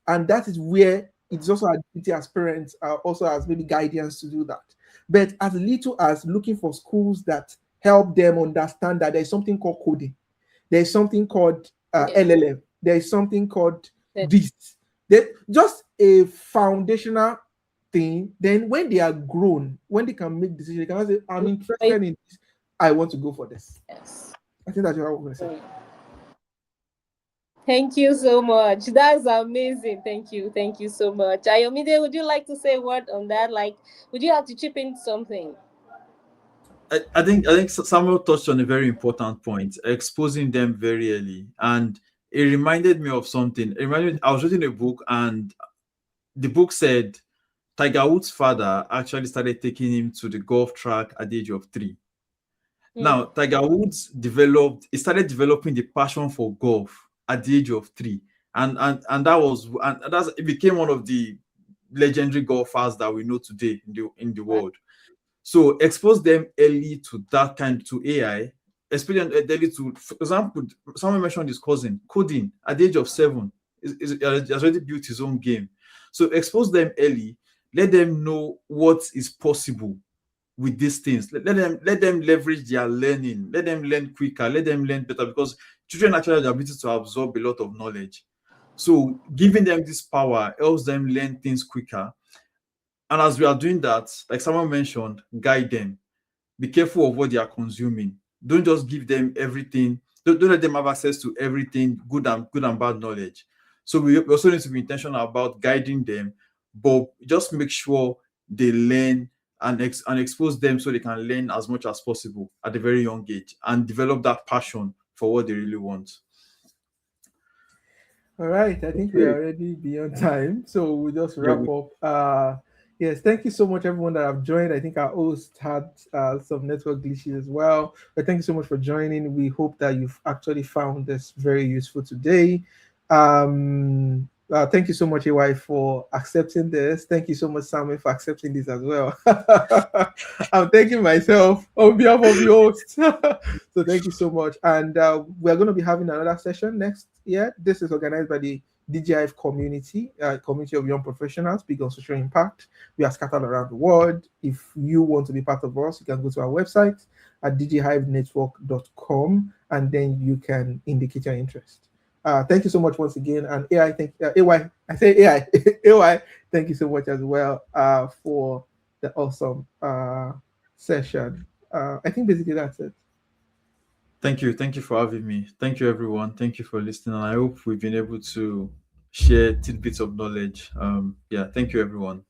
and that is where it's also our duty as parents, also as maybe guardians, to do that. But as little as looking for schools that help them understand that there's something called coding, there's something called Yeah. LLM, there's something called Yeah. this. Just a foundational thing. Then when they are grown, when they can make decisions, they can say, I'm interested in this. I want to go for this. Yes. I think that's what I'm going to say. Mm. Thank you so much. That's amazing. Thank you. Thank you so much. Ayomide, would you like to say a word on that? Like, would you have to chip in something? I think Samuel touched on a very important point, exposing them very early, and it reminded me of something. It reminded me, I was reading a book, and the book said Tiger Woods' father actually started taking him to the golf track at the age of 3. Now, Mm, Tiger Woods he started developing the passion for golf at the age of 3, and it became one of the legendary golfers that we know today in the right. world. So expose them early to that kind to AI, especially early to, for example, someone mentioned his cousin coding at the age of 7. He has already built his own game. So expose them early, let them know what is possible with these things. Let them leverage their learning, let them learn quicker, let them learn better, because children actually have the ability to absorb a lot of knowledge. So giving them this power helps them learn things quicker. And as we are doing that, like someone mentioned, guide them. Be careful of what they are consuming. Don't just give them everything. Don't let them have access to everything, good and bad knowledge. So we also need to be intentional about guiding them, but just make sure they learn and expose them so they can learn as much as possible at a very young age and develop that passion for what they really want. All right, I think we are Okay. already beyond time, so we'll just Yeah. wrap up. Yes, thank you so much, everyone that have joined. I think our host had some network glitches as well, but thank you so much for joining. We hope that you've actually found this very useful today. Thank you so much, AY, for accepting this. Thank you so much, Samuel, for accepting this as well. I'm thanking myself on behalf of the host. So thank you so much. And we're going to be having another session next year. This is organized by the DigiHive community, community of young professionals, big on social impact. We are scattered around the world. If you want to be part of us, you can go to our website at digihivenetwork.com and then you can indicate your interest. Thank you so much once again. And AY, I say AI, AY, thank you so much as well for the awesome session. I think basically that's it. Thank you for having me. Thank you, everyone. Thank you for listening. And I hope we've been able to share tidbits of knowledge. Yeah, thank you, everyone.